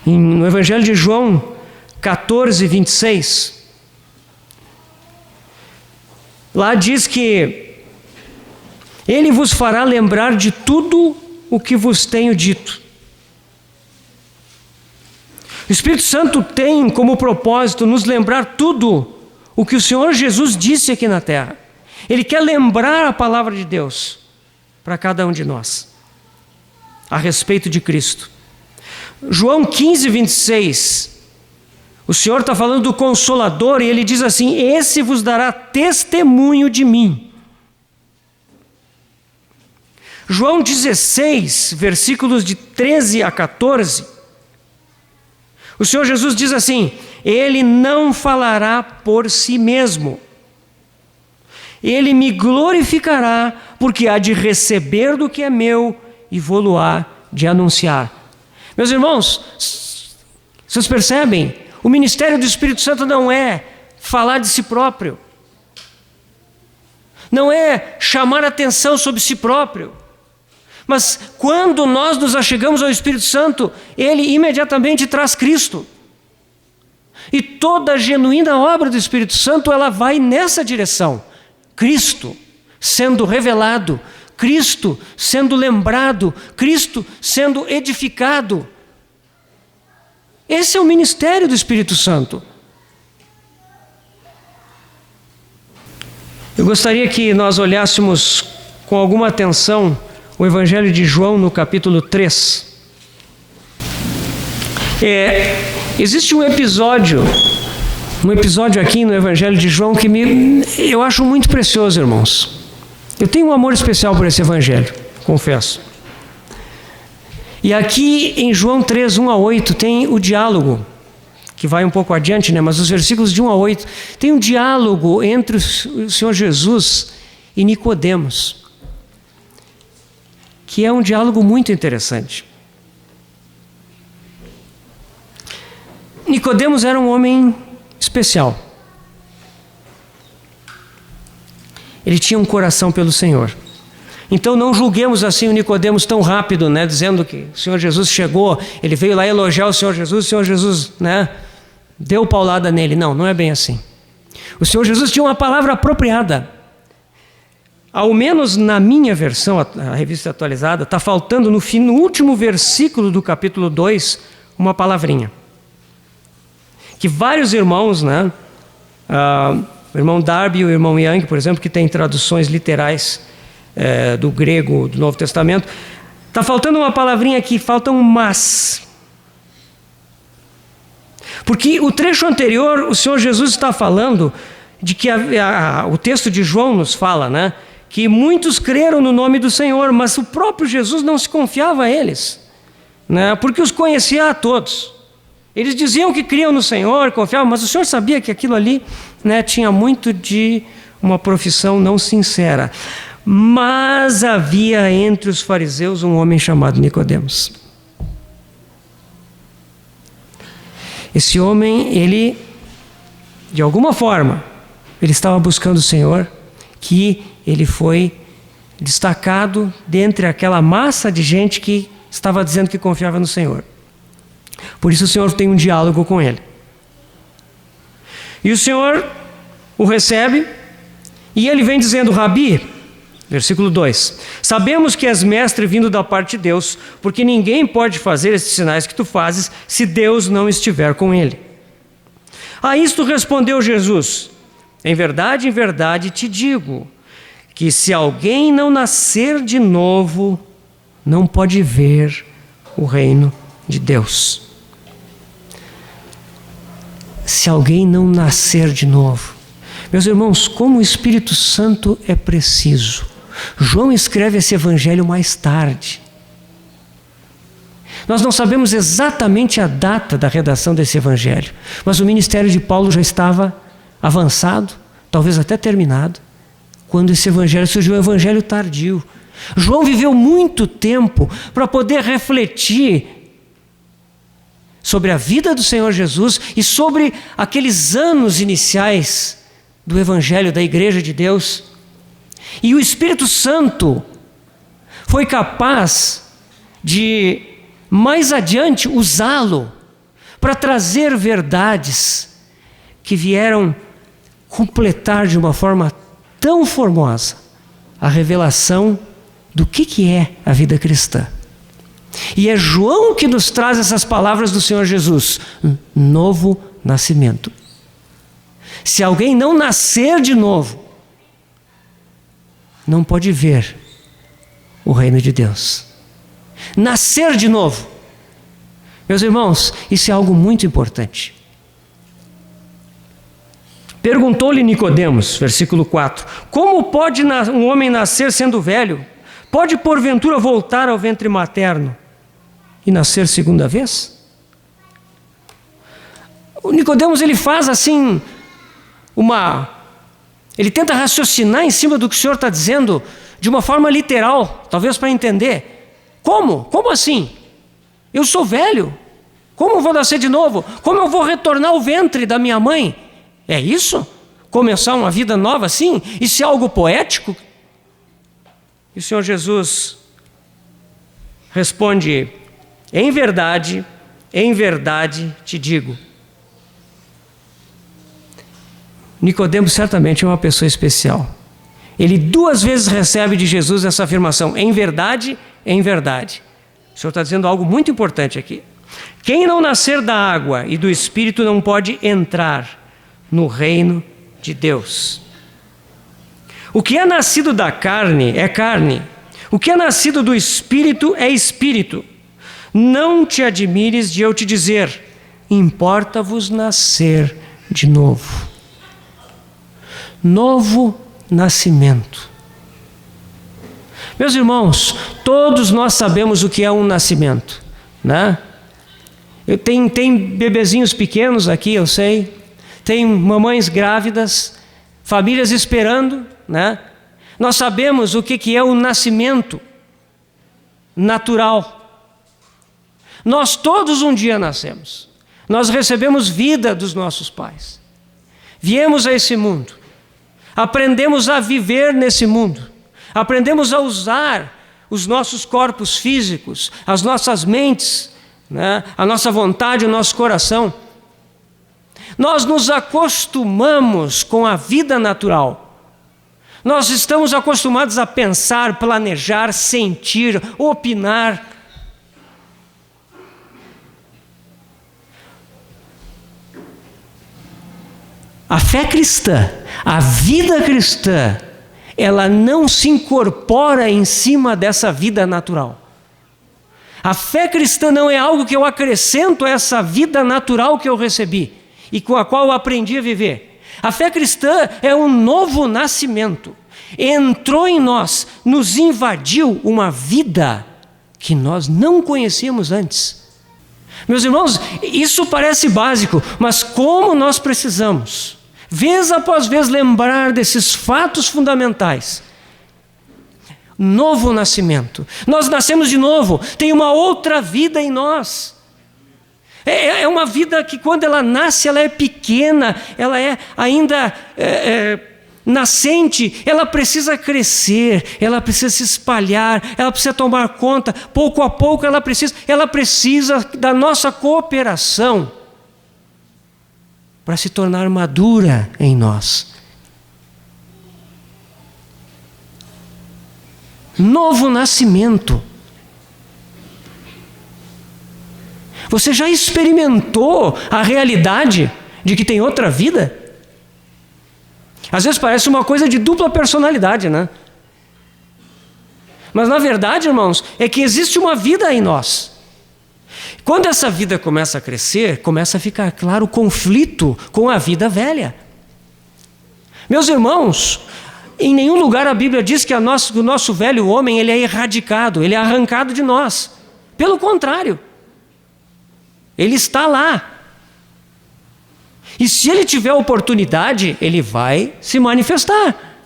No Evangelho de João 14, 26, lá diz que Ele vos fará lembrar de tudo o que vos tenho dito. O Espírito Santo tem como propósito nos lembrar tudo o que o Senhor Jesus disse aqui na terra. Ele quer lembrar a palavra de Deus para cada um de nós. a respeito de Cristo. João 15, 26, o Senhor está falando do Consolador e Ele diz assim: esse vos dará testemunho de mim. João 16, versículos de 13 a 14, o Senhor Jesus diz assim: Ele não falará por si mesmo, Ele me glorificará, porque há de receber do que é meu e vou-lo-á de anunciar. Meus irmãos, vocês percebem? O ministério do Espírito Santo não é falar de si próprio, não é chamar atenção sobre si próprio, mas quando nós nos achegamos ao Espírito Santo, Ele imediatamente traz Cristo. E toda a genuína obra do Espírito Santo, ela vai nessa direção. Cristo sendo revelado, Cristo sendo lembrado, Cristo sendo edificado. Esse é o ministério do Espírito Santo. Eu gostaria que nós olhássemos com alguma atenção o Evangelho de João no capítulo 3. Existe um episódio aqui no Evangelho de João que eu acho muito precioso, irmãos. Eu tenho um amor especial por esse Evangelho, confesso. E aqui em João 3, 1 a 8, tem o diálogo, que vai um pouco adiante, né? Mas os versículos de 1 a 8, tem um diálogo entre o Senhor Jesus e Nicodemos, que é um diálogo muito interessante. Nicodemos era um homem especial. Ele tinha um coração pelo Senhor. Então não julguemos assim o Nicodemos tão rápido, né, dizendo que o Senhor Jesus chegou, ele veio lá elogiar o Senhor Jesus, né, deu paulada nele. Não, não é bem assim. O Senhor Jesus tinha uma palavra apropriada. Ao menos na minha versão, a revista atualizada, está faltando no último versículo do capítulo 2, uma palavrinha. Que vários irmãos, né, o irmão Darby e o irmão Young, por exemplo, que têm traduções literais do grego do Novo Testamento, está faltando uma palavrinha aqui, falta um mas. Porque o trecho anterior, o Senhor Jesus está falando de que o texto de João nos fala, né, que muitos creram no nome do Senhor, mas o próprio Jesus não se confiava a eles, né, porque os conhecia a todos. Eles diziam que criam no Senhor, confiavam, mas o Senhor sabia que aquilo ali, né, tinha muito de uma profissão não sincera. Mas havia entre os fariseus um homem chamado Nicodemos. Esse homem, ele, de alguma forma, ele estava buscando o Senhor, que ele foi destacado dentre aquela massa de gente que estava dizendo que confiava no Senhor. Por isso o Senhor tem um diálogo com ele. E o Senhor o recebe e ele vem dizendo: Rabi, versículo 2, sabemos que és mestre vindo da parte de Deus, porque ninguém pode fazer esses sinais que tu fazes se Deus não estiver com ele. A isto respondeu Jesus: em verdade te digo, que se alguém não nascer de novo, não pode ver o reino de Deus. Se alguém não nascer de novo. Meus irmãos, como o Espírito Santo é preciso. João escreve esse evangelho mais tarde. Nós não sabemos exatamente a data da redação desse evangelho, mas o ministério de Paulo já estava avançado, talvez até terminado, quando esse evangelho surgiu, um evangelho tardio. João viveu muito tempo para poder refletir sobre a vida do Senhor Jesus e sobre aqueles anos iniciais do Evangelho da Igreja de Deus. E o Espírito Santo foi capaz de, mais adiante, usá-lo para trazer verdades que vieram completar de uma forma tão formosa a revelação do que é a vida cristã. E é João que nos traz essas palavras do Senhor Jesus: novo nascimento. Se alguém não nascer de novo, não pode ver o reino de Deus. Nascer de novo. Meus irmãos, isso é algo muito importante. Perguntou-lhe Nicodemos, versículo 4, como pode um homem nascer sendo velho? Pode porventura voltar ao ventre materno e nascer segunda vez? O Nicodemos, ele faz assim, ele tenta raciocinar em cima do que o Senhor está dizendo, de uma forma literal, talvez para entender. Como? Como assim? Eu sou velho, como eu vou nascer de novo? Como eu vou retornar ao ventre da minha mãe? É isso? Começar uma vida nova assim? Isso é algo poético? E o Senhor Jesus responde, em verdade te digo. Nicodemos certamente é uma pessoa especial. Ele 2 vezes recebe de Jesus essa afirmação, em verdade. O Senhor está dizendo algo muito importante aqui. Quem não nascer da água e do Espírito não pode entrar no reino de Deus. O que é nascido da carne é carne. O que é nascido do Espírito é Espírito. Não te admires de eu te dizer, importa-vos nascer de novo. Novo nascimento. Meus irmãos, todos nós sabemos o que é um nascimento, né? Tem bebezinhos pequenos aqui, eu sei. Tem mamães grávidas, famílias esperando, né? Nós sabemos o que é o nascimento natural. Nós todos um dia nascemos. Nós recebemos vida dos nossos pais. Viemos a esse mundo. Aprendemos a viver nesse mundo. Aprendemos a usar os nossos corpos físicos, as nossas mentes, né? A nossa vontade, o nosso coração. Nós nos acostumamos com a vida natural. Nós estamos acostumados a pensar, planejar, sentir, opinar. A fé cristã, a vida cristã, ela não se incorpora em cima dessa vida natural. A fé cristã não é algo que eu acrescento a essa vida natural que eu recebi e com a qual eu aprendi a viver. A fé cristã é um novo nascimento. Entrou em nós, nos invadiu uma vida que nós não conhecíamos antes. Meus irmãos, isso parece básico, mas como nós precisamos, vez após vez, lembrar desses fatos fundamentais. Novo nascimento. Nós nascemos de novo, tem uma outra vida em nós. É uma vida que quando ela nasce, ela é pequena, ela é ainda nascente, ela precisa crescer, ela precisa se espalhar, ela precisa tomar conta, pouco a pouco ela precisa da nossa cooperação para se tornar madura em nós. Novo nascimento. Você já experimentou a realidade de que tem outra vida? Às vezes parece uma coisa de dupla personalidade, né? Mas na verdade, irmãos, é que existe uma vida em nós. Quando essa vida começa a crescer, começa a ficar claro o conflito com a vida velha. Meus irmãos, em nenhum lugar a Bíblia diz que o nosso velho homem ele é erradicado, ele é arrancado de nós. Pelo contrário, ele está lá. E se ele tiver oportunidade, ele vai se manifestar.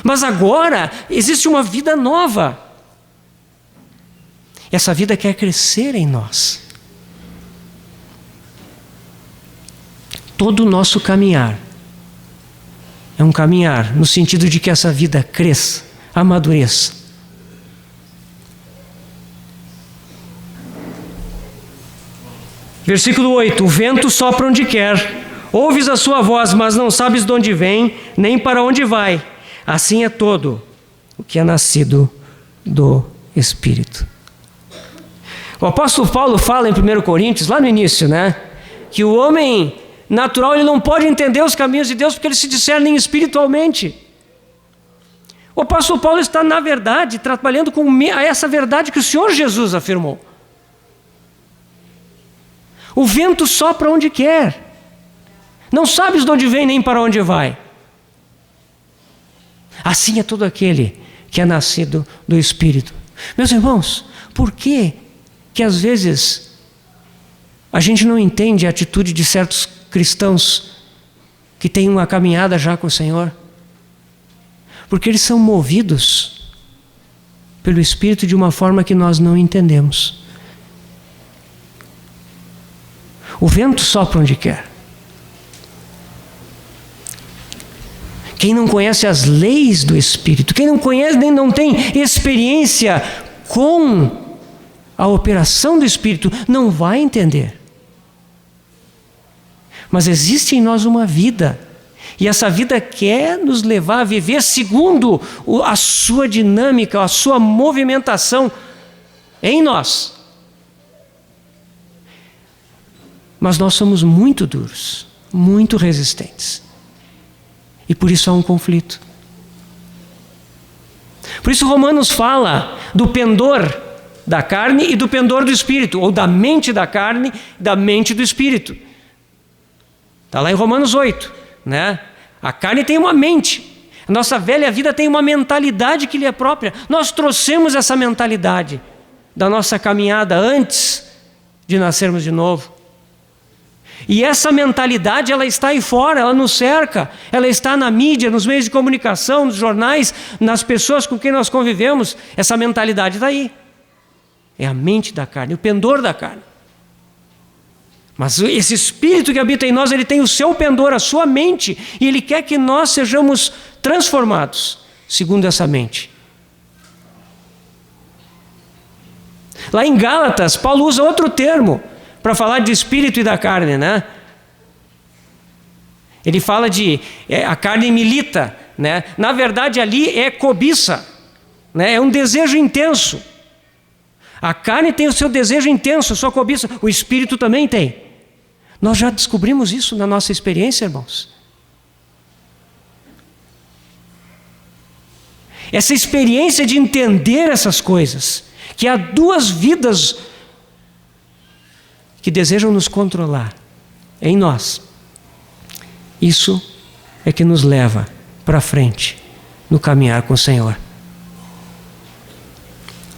Mas agora existe uma vida nova. Essa vida quer crescer em nós. Todo o nosso caminhar é um caminhar no sentido de que essa vida cresça, amadureça. Versículo 8: o vento sopra onde quer, ouves a sua voz, mas não sabes de onde vem, nem para onde vai. Assim é todo o que é nascido do Espírito. O apóstolo Paulo fala em 1 Coríntios, lá no início, né? Que o homem natural ele não pode entender os caminhos de Deus porque eles se discernem espiritualmente. O apóstolo Paulo está, na verdade, trabalhando com essa verdade que o Senhor Jesus afirmou. O vento sopra onde quer. Não sabes de onde vem nem para onde vai. Assim é todo aquele que é nascido do Espírito. Meus irmãos, por que às vezes a gente não entende a atitude de certos cristãos que têm uma caminhada já com o Senhor? Porque eles são movidos pelo Espírito de uma forma que nós não entendemos. O vento sopra onde quer. Quem não conhece as leis do Espírito, quem não conhece nem não tem experiência com a operação do Espírito, não vai entender. Mas existe em nós uma vida, e essa vida quer nos levar a viver segundo a sua dinâmica, a sua movimentação em nós. Mas nós somos muito duros, muito resistentes. E por isso há um conflito. Por isso Romanos fala do pendor da carne e do pendor do espírito, ou da mente da carne, da mente do espírito. Está lá em Romanos 8, né? A carne tem uma mente. A nossa velha vida tem uma mentalidade que lhe é própria. Nós trouxemos essa mentalidade da nossa caminhada antes de nascermos de novo. E essa mentalidade, ela está aí fora, ela nos cerca, ela está na mídia, nos meios de comunicação, nos jornais, nas pessoas com quem nós convivemos. Essa mentalidade está aí. É a mente da carne, o pendor da carne. Mas esse Espírito que habita em nós, ele tem o seu pendor, a sua mente, e ele quer que nós sejamos transformados, segundo essa mente. Lá em Gálatas, Paulo usa outro termo para falar de espírito e da carne, né? Ele fala a carne milita, né? Na verdade ali é cobiça, né? É um desejo intenso. A carne tem o seu desejo intenso, a sua cobiça. O espírito também tem. Nós já descobrimos isso na nossa experiência, irmãos. Essa experiência de entender essas coisas, que há duas vidas que desejam nos controlar em nós. Isso é que nos leva para frente no caminhar com o Senhor.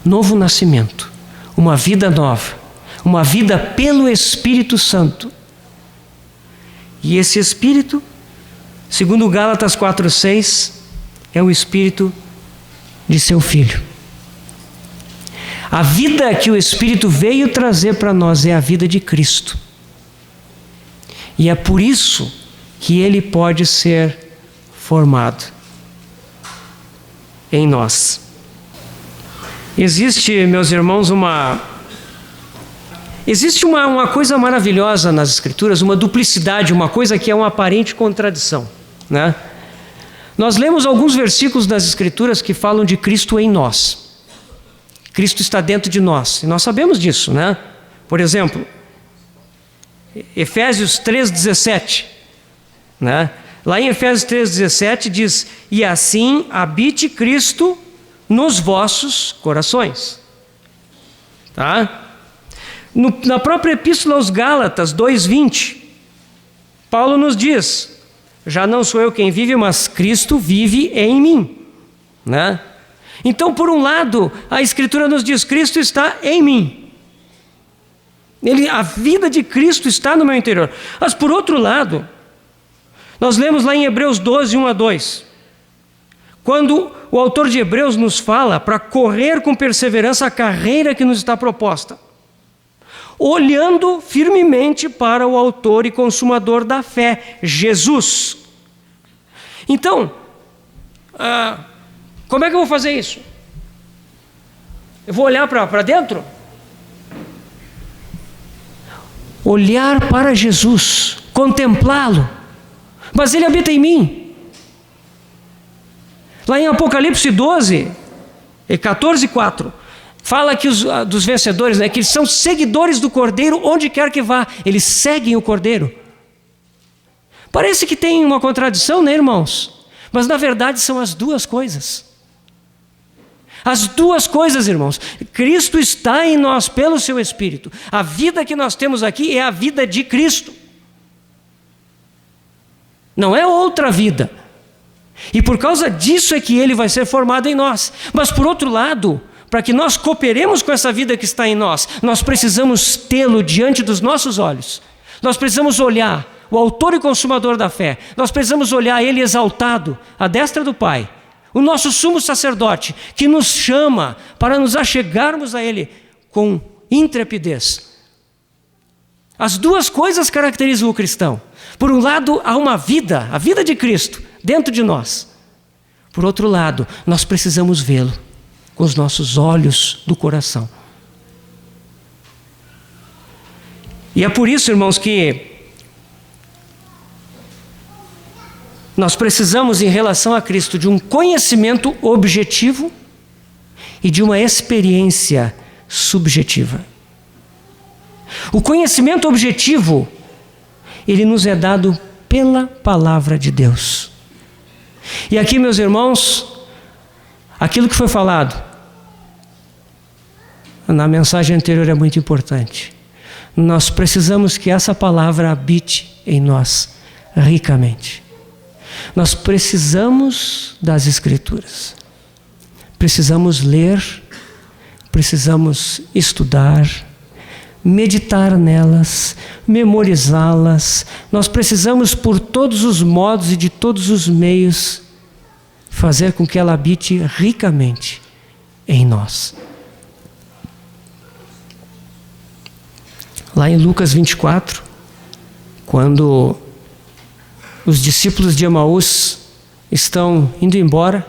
Novo nascimento, uma vida nova, uma vida pelo Espírito Santo. E esse Espírito, segundo Gálatas 4:6, é o Espírito de seu Filho. A vida que o Espírito veio trazer para nós é a vida de Cristo. E é por isso que ele pode ser formado em nós. Existe, meus irmãos, uma coisa maravilhosa nas Escrituras, uma duplicidade, uma coisa que é uma aparente contradição, né? Nós lemos alguns versículos das Escrituras que falam de Cristo em nós. Cristo está dentro de nós, e nós sabemos disso, né? Por exemplo, Efésios 3,17, né? Lá em Efésios 3,17 diz: e assim habite Cristo nos vossos corações. Tá? Na própria Epístola aos Gálatas 2,20, Paulo nos diz: já não sou eu quem vive, mas Cristo vive em mim, né? Então, por um lado, a Escritura nos diz: Cristo está em mim. A vida de Cristo está no meu interior. Mas, por outro lado, nós lemos lá em Hebreus 12, 1-2, quando o autor de Hebreus nos fala para correr com perseverança a carreira que nos está proposta, olhando firmemente para o autor e consumador da fé, Jesus. Então, como é que eu vou fazer isso? Eu vou olhar para dentro? Olhar para Jesus, contemplá-lo, mas ele habita em mim. Lá em Apocalipse 12, 14:4, fala que dos vencedores, né, que eles são seguidores do Cordeiro onde quer que vá, eles seguem o Cordeiro. Parece que tem uma contradição, né, irmãos? Mas na verdade são as duas coisas. As duas coisas, irmãos. Cristo está em nós pelo seu Espírito. A vida que nós temos aqui é a vida de Cristo. Não é outra vida. E por causa disso é que Ele vai ser formado em nós. Mas por outro lado, para que nós cooperemos com essa vida que está em nós, nós precisamos tê-lo diante dos nossos olhos. Nós precisamos olhar o autor e consumador da fé. Nós precisamos olhar Ele exaltado, à destra do Pai. O nosso sumo sacerdote, que nos chama para nos achegarmos a Ele com intrepidez. As duas coisas caracterizam o cristão. Por um lado, há uma vida, a vida de Cristo, dentro de nós. Por outro lado, nós precisamos vê-lo com os nossos olhos do coração. E é por isso, irmãos, que nós precisamos, em relação a Cristo, de um conhecimento objetivo e de uma experiência subjetiva. O conhecimento objetivo, ele nos é dado pela palavra de Deus. E aqui, meus irmãos, aquilo que foi falado na mensagem anterior é muito importante. Nós precisamos que essa palavra habite em nós ricamente. Nós precisamos das Escrituras. Precisamos ler, precisamos estudar, meditar nelas, memorizá-las. Nós precisamos, por todos os modos e de todos os meios, fazer com que ela habite ricamente em nós. Lá em Lucas 24, quando os discípulos de Emaús estão indo embora,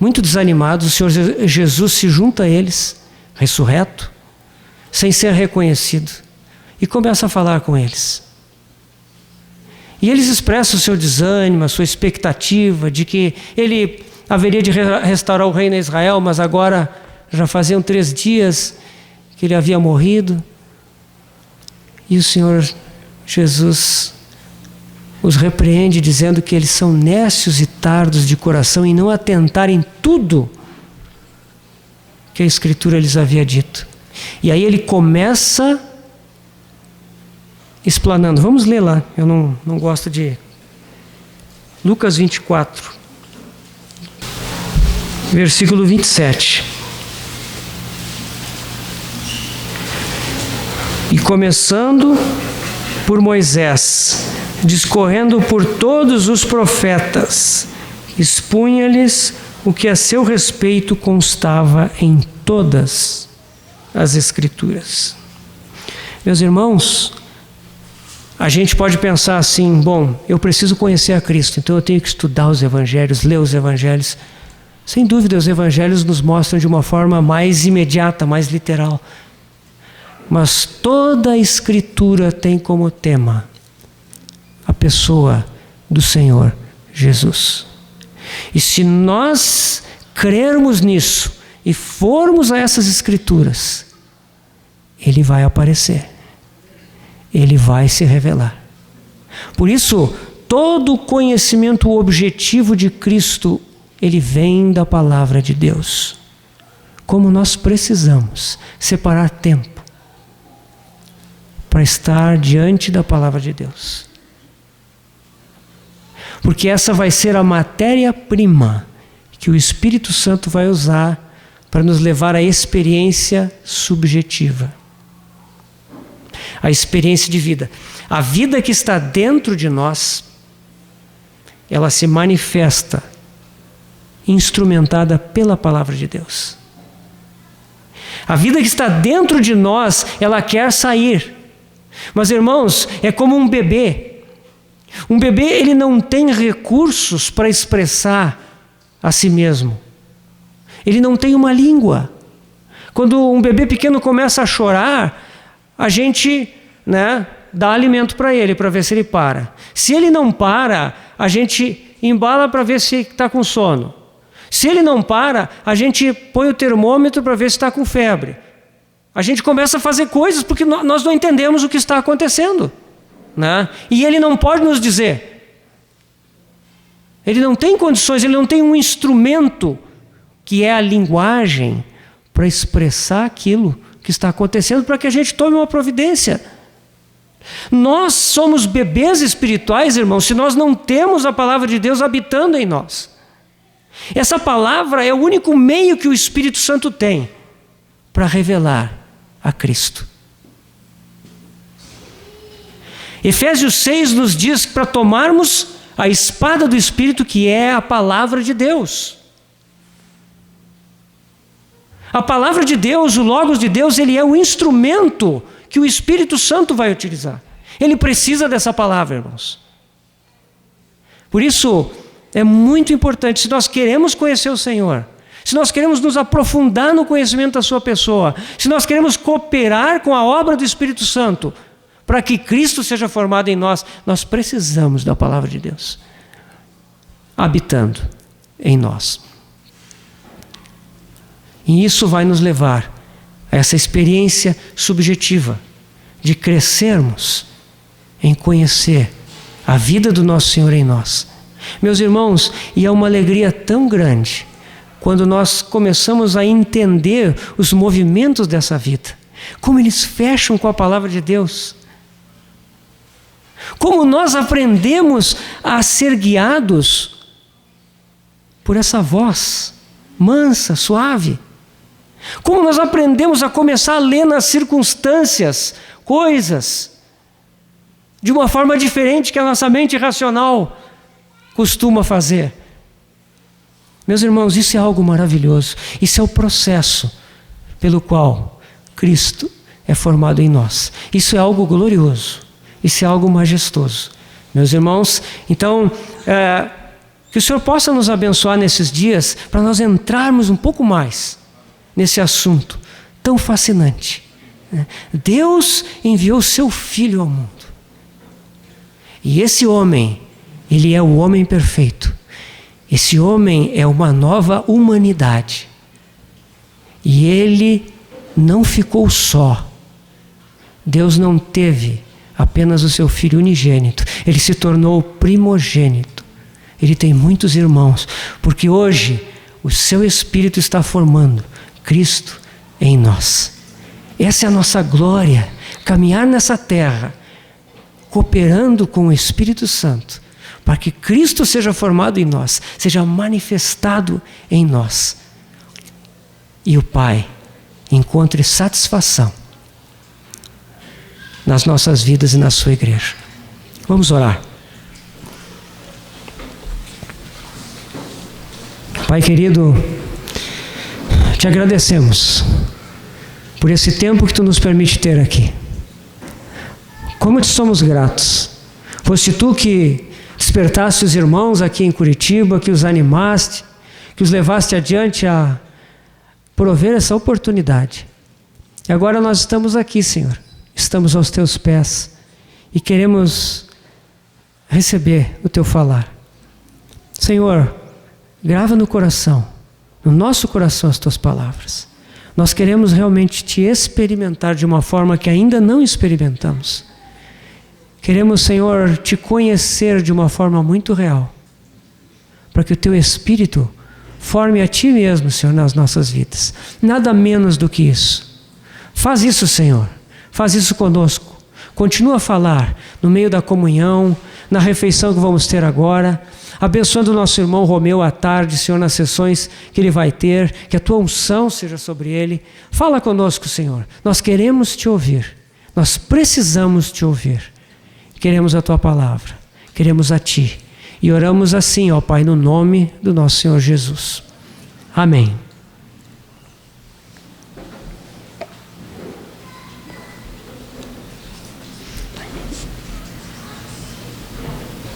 muito desanimados, o Senhor Jesus se junta a eles, ressurreto, sem ser reconhecido, e começa a falar com eles. E eles expressam o seu desânimo, a sua expectativa de que Ele haveria de restaurar o reino a Israel, mas agora já faziam 3 dias que Ele havia morrido. E o Senhor Jesus os repreende, dizendo que eles são nécios e tardos de coração em não atentarem tudo que a Escritura lhes havia dito. E aí ele começa explanando. Vamos ler lá, eu não gosto de... Lucas 24, versículo 27. E começando por Moisés, discorrendo por todos os profetas, expunha-lhes o que a seu respeito constava em todas as Escrituras. Meus irmãos, a gente pode pensar assim, bom, eu preciso conhecer a Cristo, então eu tenho que estudar os Evangelhos, ler os Evangelhos. Sem dúvida, os Evangelhos nos mostram de uma forma mais imediata, mais literal. Mas toda a Escritura tem como tema a pessoa do Senhor Jesus. E se nós crermos nisso e formos a essas Escrituras, Ele vai aparecer. Ele vai se revelar. Por isso, todo o conhecimento objetivo de Cristo, ele vem da palavra de Deus. Como nós precisamos separar tempo para estar diante da palavra de Deus. Porque essa vai ser a matéria-prima que o Espírito Santo vai usar para nos levar à experiência subjetiva. A experiência de vida. A vida que está dentro de nós, ela se manifesta instrumentada pela palavra de Deus. A vida que está dentro de nós, ela quer sair. Mas, irmãos, é como um bebê. Um bebê, ele não tem recursos para expressar a si mesmo. Ele não tem uma língua. Quando um bebê pequeno começa a chorar, a gente, dá alimento para ele, para ver se ele para. Se ele não para, a gente embala para ver se está com sono. Se ele não para, a gente põe o termômetro para ver se está com febre. A gente começa a fazer coisas porque nós não entendemos o que está acontecendo. E ele não pode nos dizer. Ele não tem condições, ele não tem um instrumento que é a linguagem para expressar aquilo que está acontecendo, para que a gente tome uma providência. Nós somos bebês espirituais, irmãos, se nós não temos a palavra de Deus habitando em nós. Essa palavra é o único meio que o Espírito Santo tem para revelar a Cristo. Efésios 6 nos diz que para tomarmos a espada do Espírito, que é a palavra de Deus. A palavra de Deus, o Logos de Deus, ele é o instrumento que o Espírito Santo vai utilizar. Ele precisa dessa palavra, irmãos. Por isso, é muito importante, se nós queremos conhecer o Senhor, se nós queremos nos aprofundar no conhecimento da sua pessoa, se nós queremos cooperar com a obra do Espírito Santo, para que Cristo seja formado em nós, nós precisamos da palavra de Deus habitando em nós. E isso vai nos levar a essa experiência subjetiva de crescermos em conhecer a vida do nosso Senhor em nós. Meus irmãos, e é uma alegria tão grande quando nós começamos a entender os movimentos dessa vida, como eles fecham com a palavra de Deus. Como nós aprendemos a ser guiados por essa voz mansa, suave. Como nós aprendemos a começar a ler nas circunstâncias, coisas, de uma forma diferente que a nossa mente racional costuma fazer. Meus irmãos, isso é algo maravilhoso. Isso é o processo pelo qual Cristo é formado em nós. Isso é algo glorioso. Isso é algo majestoso. Meus irmãos, então, que o Senhor possa nos abençoar nesses dias para nós entrarmos um pouco mais nesse assunto tão fascinante. Deus enviou o seu Filho ao mundo. E esse homem, ele é o homem perfeito. Esse homem é uma nova humanidade. E ele não ficou só. Deus não teve apenas o seu Filho unigênito. Ele se tornou primogênito. Ele tem muitos irmãos, porque hoje o seu Espírito está formando Cristo em nós. Essa é a nossa glória, caminhar nessa terra, cooperando com o Espírito Santo, para que Cristo seja formado em nós, seja manifestado em nós. E o Pai encontre satisfação nas nossas vidas e na sua igreja. Vamos orar. Pai querido, te agradecemos por esse tempo que tu nos permite ter aqui. Como te somos gratos. Foste tu que despertaste os irmãos aqui em Curitiba, que os animaste, que os levaste adiante a prover essa oportunidade. E agora nós estamos aqui, Senhor. Estamos aos teus pés e queremos receber o teu falar. Senhor, grava no coração, no nosso coração as tuas palavras. Nós queremos realmente te experimentar de uma forma que ainda não experimentamos. Queremos, Senhor, te conhecer de uma forma muito real, para que o teu Espírito forme a ti mesmo, Senhor, nas nossas vidas. Nada menos do que isso. Faz isso, Senhor. Faz isso conosco. Continua a falar no meio da comunhão, na refeição que vamos ter agora, abençoando o nosso irmão Romeu à tarde, Senhor, nas sessões que ele vai ter, que a tua unção seja sobre ele. Fala conosco, Senhor. Nós queremos te ouvir. Nós precisamos te ouvir. Queremos a tua palavra. Queremos a ti. E oramos assim, ó Pai, no nome do nosso Senhor Jesus. Amém.